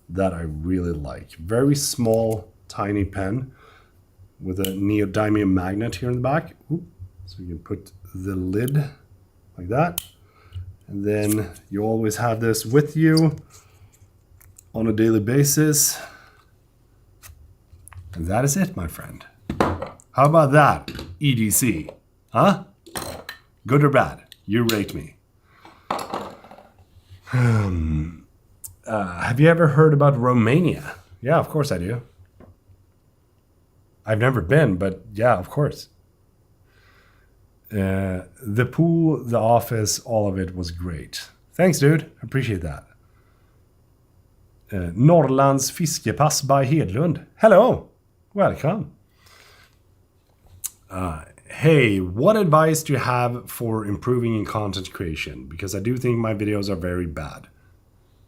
that I really like. Very small, tiny pen with a neodymium magnet here in the back. Oop. So you can put the lid like that. And then you always have this with you on a daily basis. And that is it, my friend. How about that, EDC? Huh? Good or bad? You rate me. Have you ever heard about Romania? Yeah, of course I do. I've never been, but yeah, of course. The pool, the office, all of it was great. Thanks, dude. I appreciate that. Norrlands Fiskepass by Hedlund. Hello. Welcome. Hey, what advice do you have for improving in content creation? Because I do think my videos are very bad.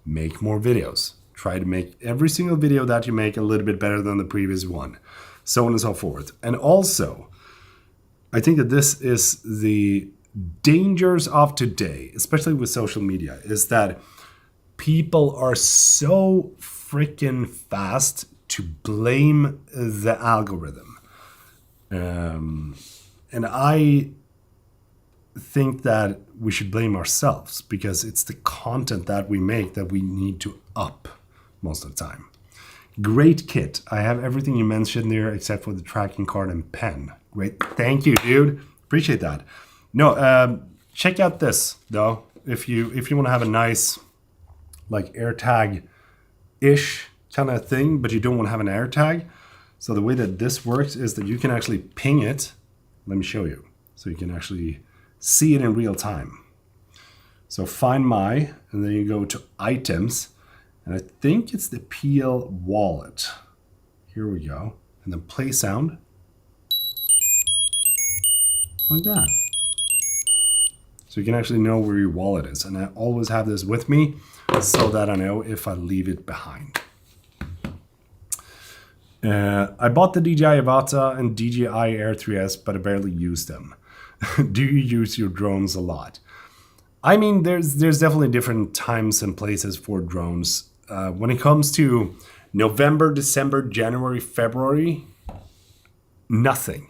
Make more videos. Try to make every single video that you make a little bit better than the previous one. So on and so forth. And also, I think that this is the dangers of today, especially with social media, is that people are so freaking fast to blame the algorithm. And I think that we should blame ourselves because it's the content that we make that we need to up most of the time. Great kit. I have everything you mentioned there except for the tracking card and pen. Great. Thank you, dude. Appreciate that. No, check out this though. If you want to have a nice like AirTag-ish kind of thing, but you don't want to have an AirTag. So the way that this works is that you can actually ping it. Let me show you. So you can actually see it in real time. So Find My, and then you go to Items, and I think it's the PL Wallet. Here we go. And then play sound. Like that. So you can actually know where your wallet is. And I always have this with me so that I know if I leave it behind. I bought the DJI Avata and DJI Air 3S, but I barely use them. Do you use your drones a lot? I mean, there's definitely different times and places for drones. When it comes to November, December, January, February, nothing.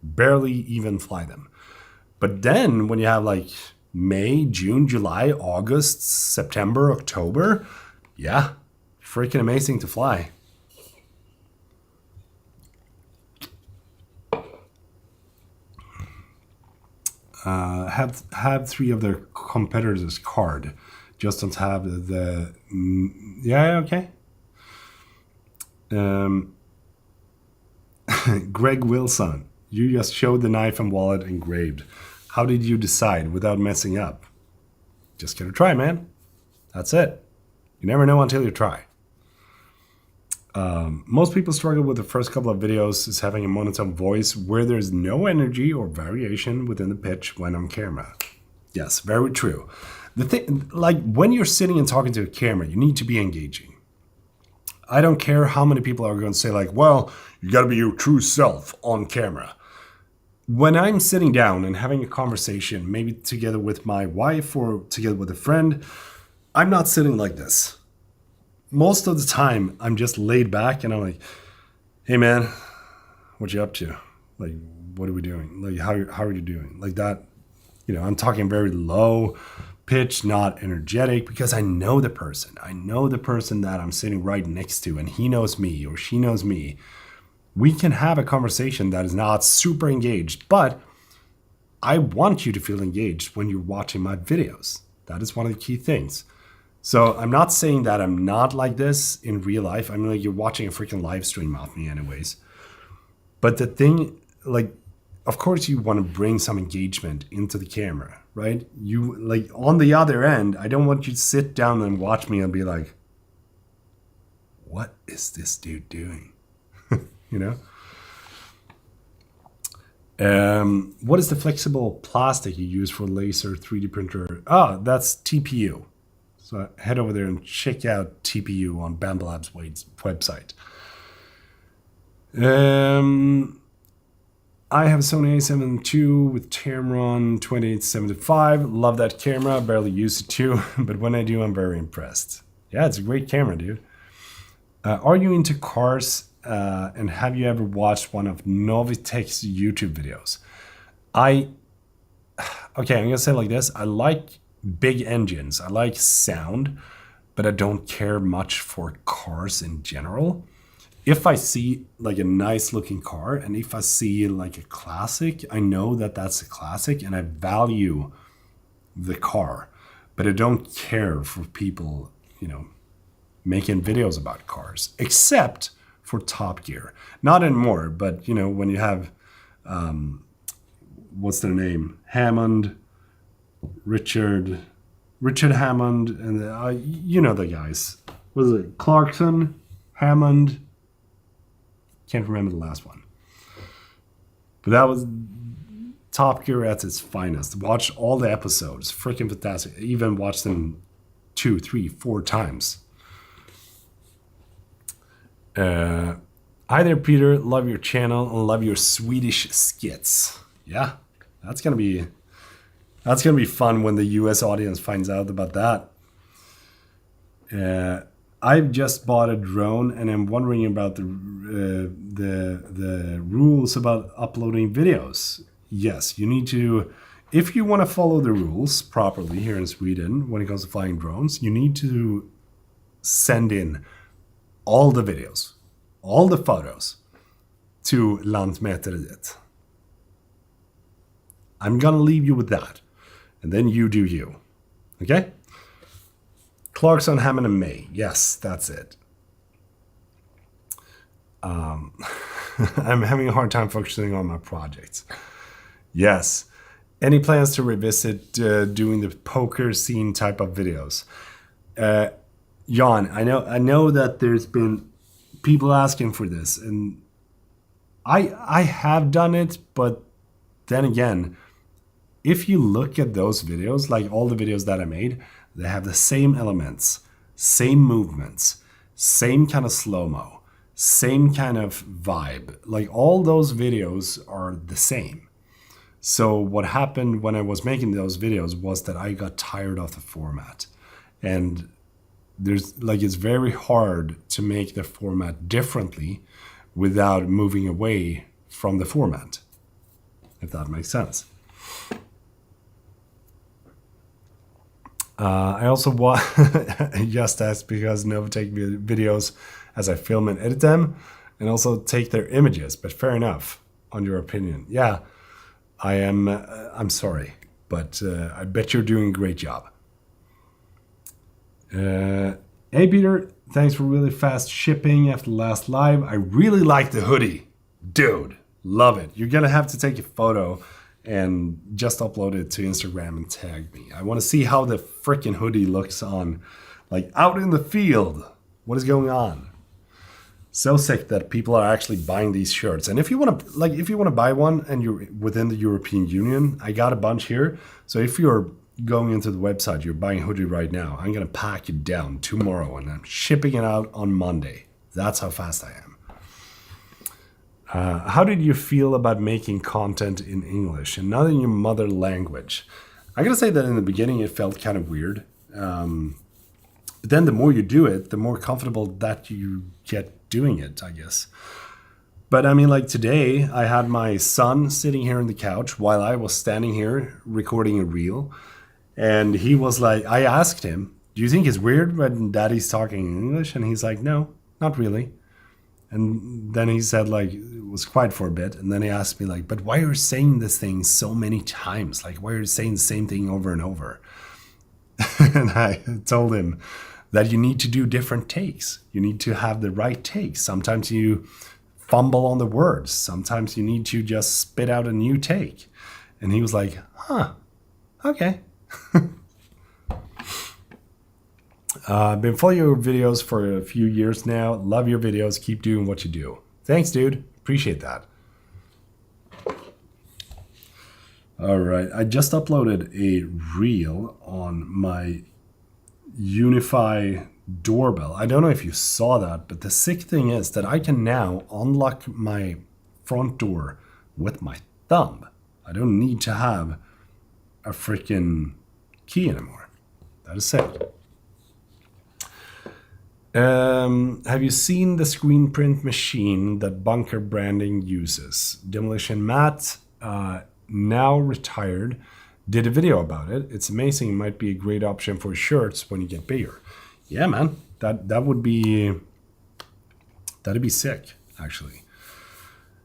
Barely even fly them. But then when you have like May, June, July, August, September, October, yeah, freaking amazing to fly. Have 3 of their competitors' card. Just don't have the... yeah, okay. Greg Wilson, you just showed the knife and wallet engraved. How did you decide without messing up? Just gotta try, man. That's it. You never know until you try. Most people struggle with the first couple of videos is having a monotone voice where there's no energy or variation within the pitch when on camera. Yes, very true. The thing, like when you're sitting and talking to a camera, you need to be engaging. I don't care how many people are going to say like, well, you got to be your true self on camera. When I'm sitting down and having a conversation, maybe together with my wife or together with a friend, I'm not sitting like this. Most of the time, I'm just laid back and I'm like, hey man, what you up to? Like, what are we doing? Like, how are you doing? Like that, I'm talking very low pitch, not energetic, because I know the person. I know the person that I'm sitting right next to, and he knows me or she knows me. We can have a conversation that is not super engaged, but I want you to feel engaged when you're watching my videos. That is one of the key things. So I'm not saying that I'm not like this in real life. I mean, like you're watching a freaking live stream of me anyways. But the thing, like, of course you want to bring some engagement into the camera, right? You, like, on the other end, I don't want you to sit down and watch me and be like, what is this dude doing? What is the flexible plastic you use for laser 3D printer? Oh, that's TPU. So head over there and check out TPU on Bamble Labs' website. I have a Sony a7 II with Tamron 2875. Love that camera. Barely use it too, but when I do, I'm very impressed. Yeah, it's a great camera, dude. Are you into cars? And have you ever watched one of Novitech's YouTube videos? I'm gonna say it like this. I like big engines. I like sound, but I don't care much for cars in general. If I see like a nice looking car and if I see like a classic, I know that that's a classic and I value the car, but I don't care for people, making videos about cars, except for Top Gear. Not anymore, but when you have, what's their name? Hammond, Richard Hammond, and the guys. What is it? Clarkson, Hammond. Can't remember the last one. But that was Top Gear at its finest. Watch all the episodes. Freaking fantastic. I even watched them 2, 3, 4 times. Hi there, Peter. Love your channel and love your Swedish skits. Yeah, that's gonna be fun when the U.S. audience finds out about that. I've just bought a drone and I'm wondering about the rules about uploading videos. Yes, you need to. If you want to follow the rules properly here in Sweden when it comes to flying drones, you need to send in all the videos, all the photos to Lantmäteriet. I'm going to leave you with that. And then you do you. Okay? Clarkson, Hammond, and May. Yes, that's it. I'm having a hard time focusing on my projects. Yes. Any plans to revisit doing the poker scene type of videos? Jan, I know that there's been people asking for this, and I have done it, but then again, if you look at those videos, like all the videos that I made, they have the same elements, same movements, same kind of slow-mo, same kind of vibe. Like all those videos are the same. So what happened when I was making those videos was that I got tired of the format. And it's very hard to make the format differently without moving away from the format, if that makes sense. I also just asked because Novitech videos as I film and edit them and also take their images, but fair enough on your opinion. Yeah, I'm sorry, but I bet you're doing a great job. Hey Peter, thanks for really fast shipping after the last live. I really like the hoodie. Dude, love it. You're gonna have to take a photo and just upload it to Instagram and tag me. I want to see how the freaking hoodie looks on, like out in the field. What is going on? So sick that people are actually buying these shirts. And if you want to buy one and you're within the European Union, I got a bunch here. So if you're going into the website, you're buying a hoodie right now, I'm going to pack it down tomorrow and I'm shipping it out on Monday. That's how fast I am. How did you feel about making content in English and not in your mother language? I'm going to say that in the beginning it felt kind of weird. But then the more you do it, the more comfortable that you get doing it, I guess. But I mean, like today, I had my son sitting here on the couch while I was standing here recording a reel. And he was like, I asked him, do you think it's weird when daddy's talking in English? And he's like, no, not really. And then he said, like, it was quiet for a bit. And then he asked me, like, but why are you saying this thing so many times? Like, why are you saying the same thing over and over? And I told him that you need to do different takes. You need to have the right takes. Sometimes you fumble on the words. Sometimes you need to just spit out a new take. And he was like, huh, okay. I've been following your videos for a few years now. Love your videos. Keep doing what you do. Thanks, dude. Appreciate that. All right. I just uploaded a reel on my Unify doorbell. I don't know if you saw that, but the sick thing is that I can now unlock my front door with my thumb. I don't need to have a freaking key anymore. That is sick. Have you seen the screen print machine that Bunker Branding uses? Demolition Matt, now retired, did a video about it. It's amazing. It might be a great option for shirts when you get bigger. Yeah, man, that'd be sick, actually.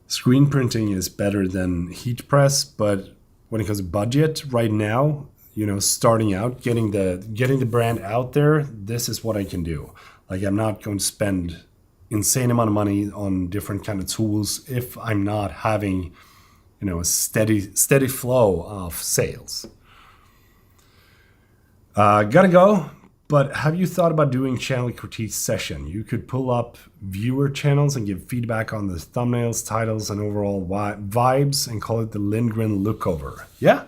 Screen printing is better than heat press, but when it comes to budget right now, you know, starting out, getting the brand out there, this is what I can do. Like, I'm not going to spend insane amount of money on different kind of tools if I'm not having, you know, a steady flow of sales. Gotta go. But have you thought about doing channel critique session? You could pull up viewer channels and give feedback on the thumbnails, titles, and overall vibes, and call it the Lindgren lookover. Yeah,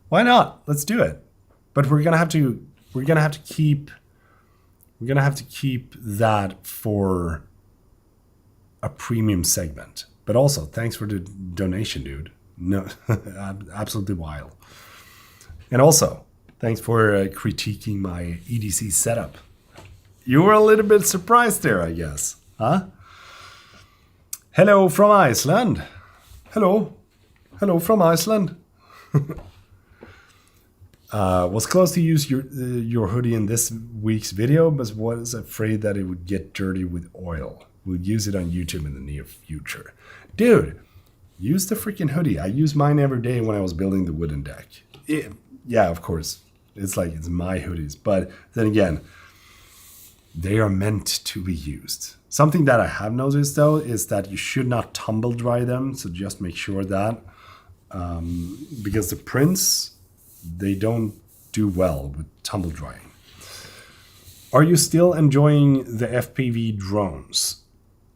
why not? Let's do it. But we're gonna have to keep that for a premium segment. But also, thanks for the donation, dude. No, absolutely wild. And also, thanks for critiquing my EDC setup. You were a little bit surprised there, I guess. Huh? Hello from Iceland. Hello. Hello from Iceland. Was close to use your hoodie in this week's video, but was afraid that it would get dirty with oil. We'll use it on YouTube in the near future. Dude, use the freaking hoodie. I use mine every day when I was building the wooden deck. Yeah, of course. It's like it's my hoodies. But then again, they are meant to be used. Something that I have noticed, though, is that you should not tumble dry them. So just make sure that. Because the prints, they don't do well with tumble drying. Are you still enjoying the FPV drones?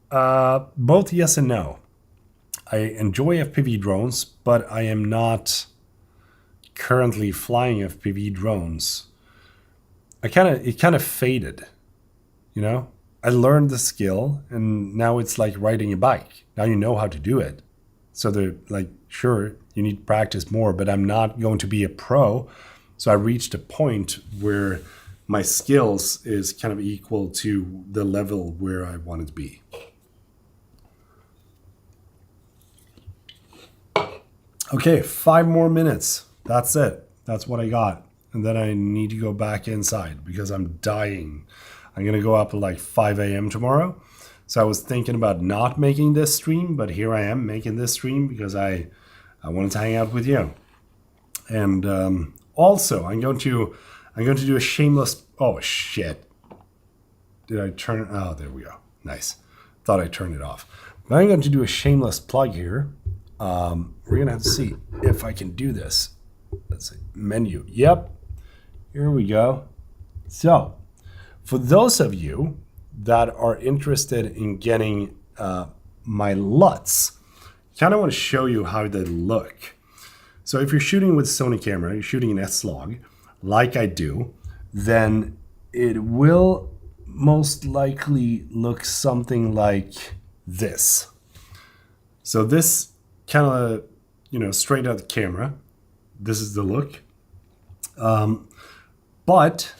Both yes and no. I enjoy FPV drones, but I am not currently flying FPV drones. It kind of faded, you know? I learned the skill and now it's like riding a bike. Now you know how to do it. So they're like, sure, you need to practice more, but I'm not going to be a pro. So I reached a point where my skills is kind of equal to the level where I wanted to be. Okay, 5 more minutes. That's it. That's what I got. And then I need to go back inside because I'm dying. I'm going to go up at like 5 a.m. tomorrow. So I was thinking about not making this stream, but here I am making this stream because I wanted to hang out with you. And also, I'm going to do a shameless... Oh, shit. Did I turn it? Oh, there we go. Nice. Thought I turned it off. But I'm going to do a shameless plug here. We're going to have to see if I can do this. Let's see. Menu. Yep. Here we go. So, for those of you that are interested in getting my LUTs, kind of want to show you how they look. So if you're shooting with Sony camera, you're shooting an S-Log, like I do, then it will most likely look something like this. So this kind of, straight out the camera, this is the look. But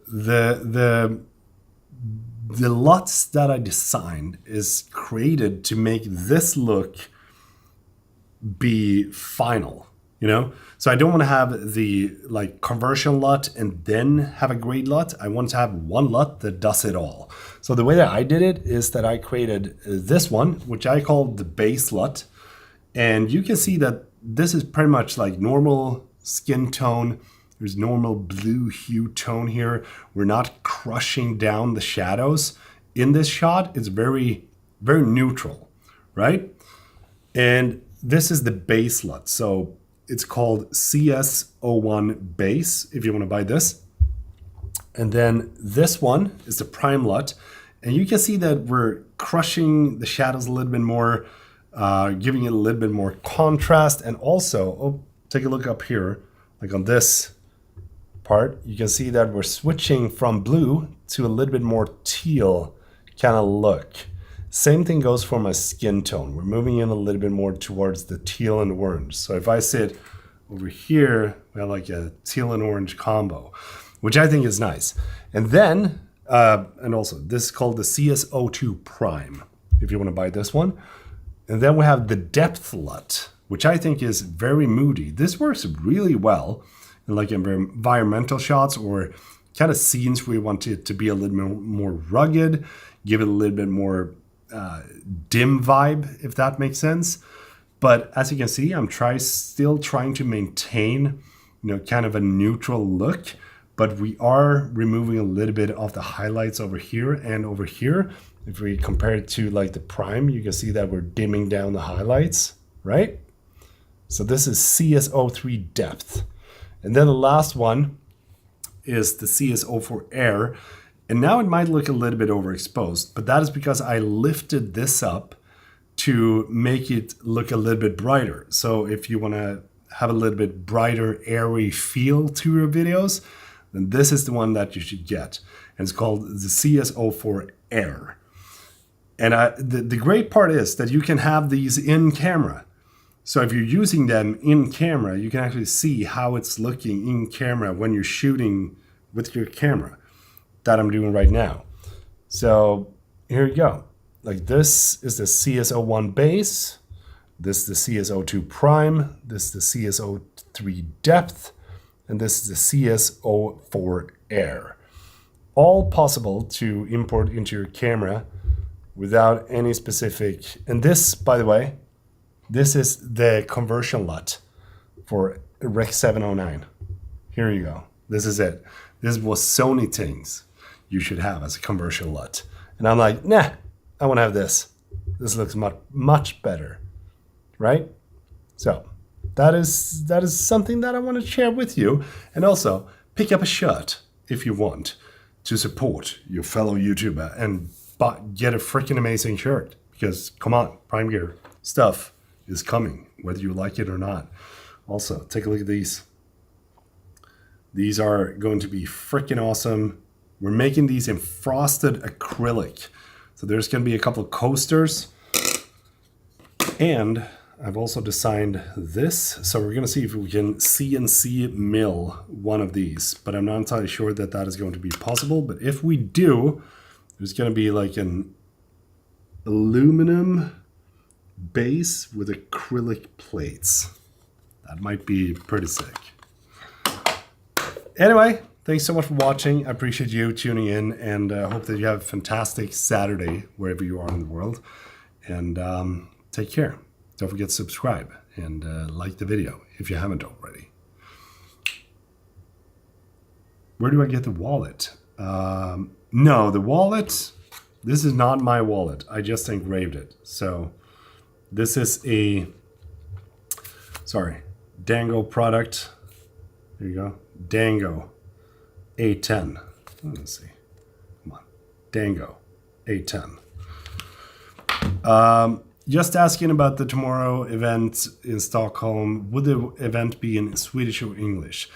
the LUTs that I designed is created to make this look be final, So I don't want to have the conversion LUT and then have a grade LUT. I want to have one LUT that does it all. So the way that I did it is that I created this one, which I called the base LUT. And you can see that this is pretty much like normal skin tone. There's normal blue hue tone here. We're not crushing down the shadows. In this shot, it's very, very neutral, right? And this is the base LUT. So it's called CS01 base, if you want to buy this. And then this one is the prime LUT. And you can see that we're crushing the shadows a little bit more, giving it a little bit more contrast. And also, take a look up here, like on this part, you can see that we're switching from blue to a little bit more teal kind of look. Same thing goes for my skin tone. We're moving in a little bit more towards the teal and orange. So if I sit over here, we have like a teal and orange combo, which I think is nice. And then, and also this is called the CS02 Prime, if you want to buy this one. And then we have the depth LUT, which I think is very moody. This works really well in like environmental shots or kind of scenes where you want it to be a little bit more rugged, give it a little bit more dim vibe, if that makes sense. But as you can see, I'm still trying to maintain, kind of a neutral look, but we are removing a little bit of the highlights over here and over here. If we compare it to like the Prime, you can see that we're dimming down the highlights, right? So this is CS03 depth. And then the last one is the CS04 air. And now it might look a little bit overexposed, but that is because I lifted this up to make it look a little bit brighter. So if you want to have a little bit brighter, airy feel to your videos, then this is the one that you should get. And it's called the CS04 Air. And the great part is that you can have these in camera. So if you're using them in camera, you can actually see how it's looking in camera when you're shooting with your camera. That I'm doing right now. So here you go. Like this is the CS01 base. This is the CS02 Prime. This is the CS03 depth. And this is the CS04 air. All possible to import into your camera without any specific. And this, by the way, this is the conversion LUT for Rec 709. Here you go. This is it. This was Sony things you should have as a conversion LUT. And I'm like, nah, I want to have this. This looks much better, right? So that is something that I want to share with you. And also pick up a shirt if you want to support your fellow YouTuber and get a freaking amazing shirt. Because come on, Prime Gear stuff is coming, whether you like it or not. Also, take a look at these. These are going to be freaking awesome. We're making these in frosted acrylic. So there's going to be a couple of coasters. And I've also designed this. So we're going to see if we can CNC mill one of these. But I'm not entirely sure that that is going to be possible. But if we do, there's going to be like an aluminum base with acrylic plates. That might be pretty sick. Anyway, thanks so much for watching. I appreciate you tuning in and hope that you have a fantastic Saturday wherever you are in the world. And take care. Don't forget to subscribe and like the video if you haven't already. Where do I get the wallet? No, the wallet, this is not my wallet. I just engraved it. So this is a, Dango product. There you go. Dango A10. Let's see. Come on. Dango, 810. Just asking about the tomorrow event in Stockholm. Would the event be in Swedish or English?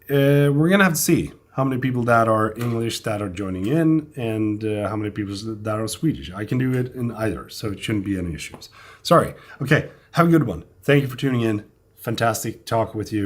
We're going to have to see how many people that are English that are joining in and how many people that are Swedish. I can do it in either, so it shouldn't be any issues. Sorry. Okay, have a good one. Thank you for tuning in. Fantastic talk with you.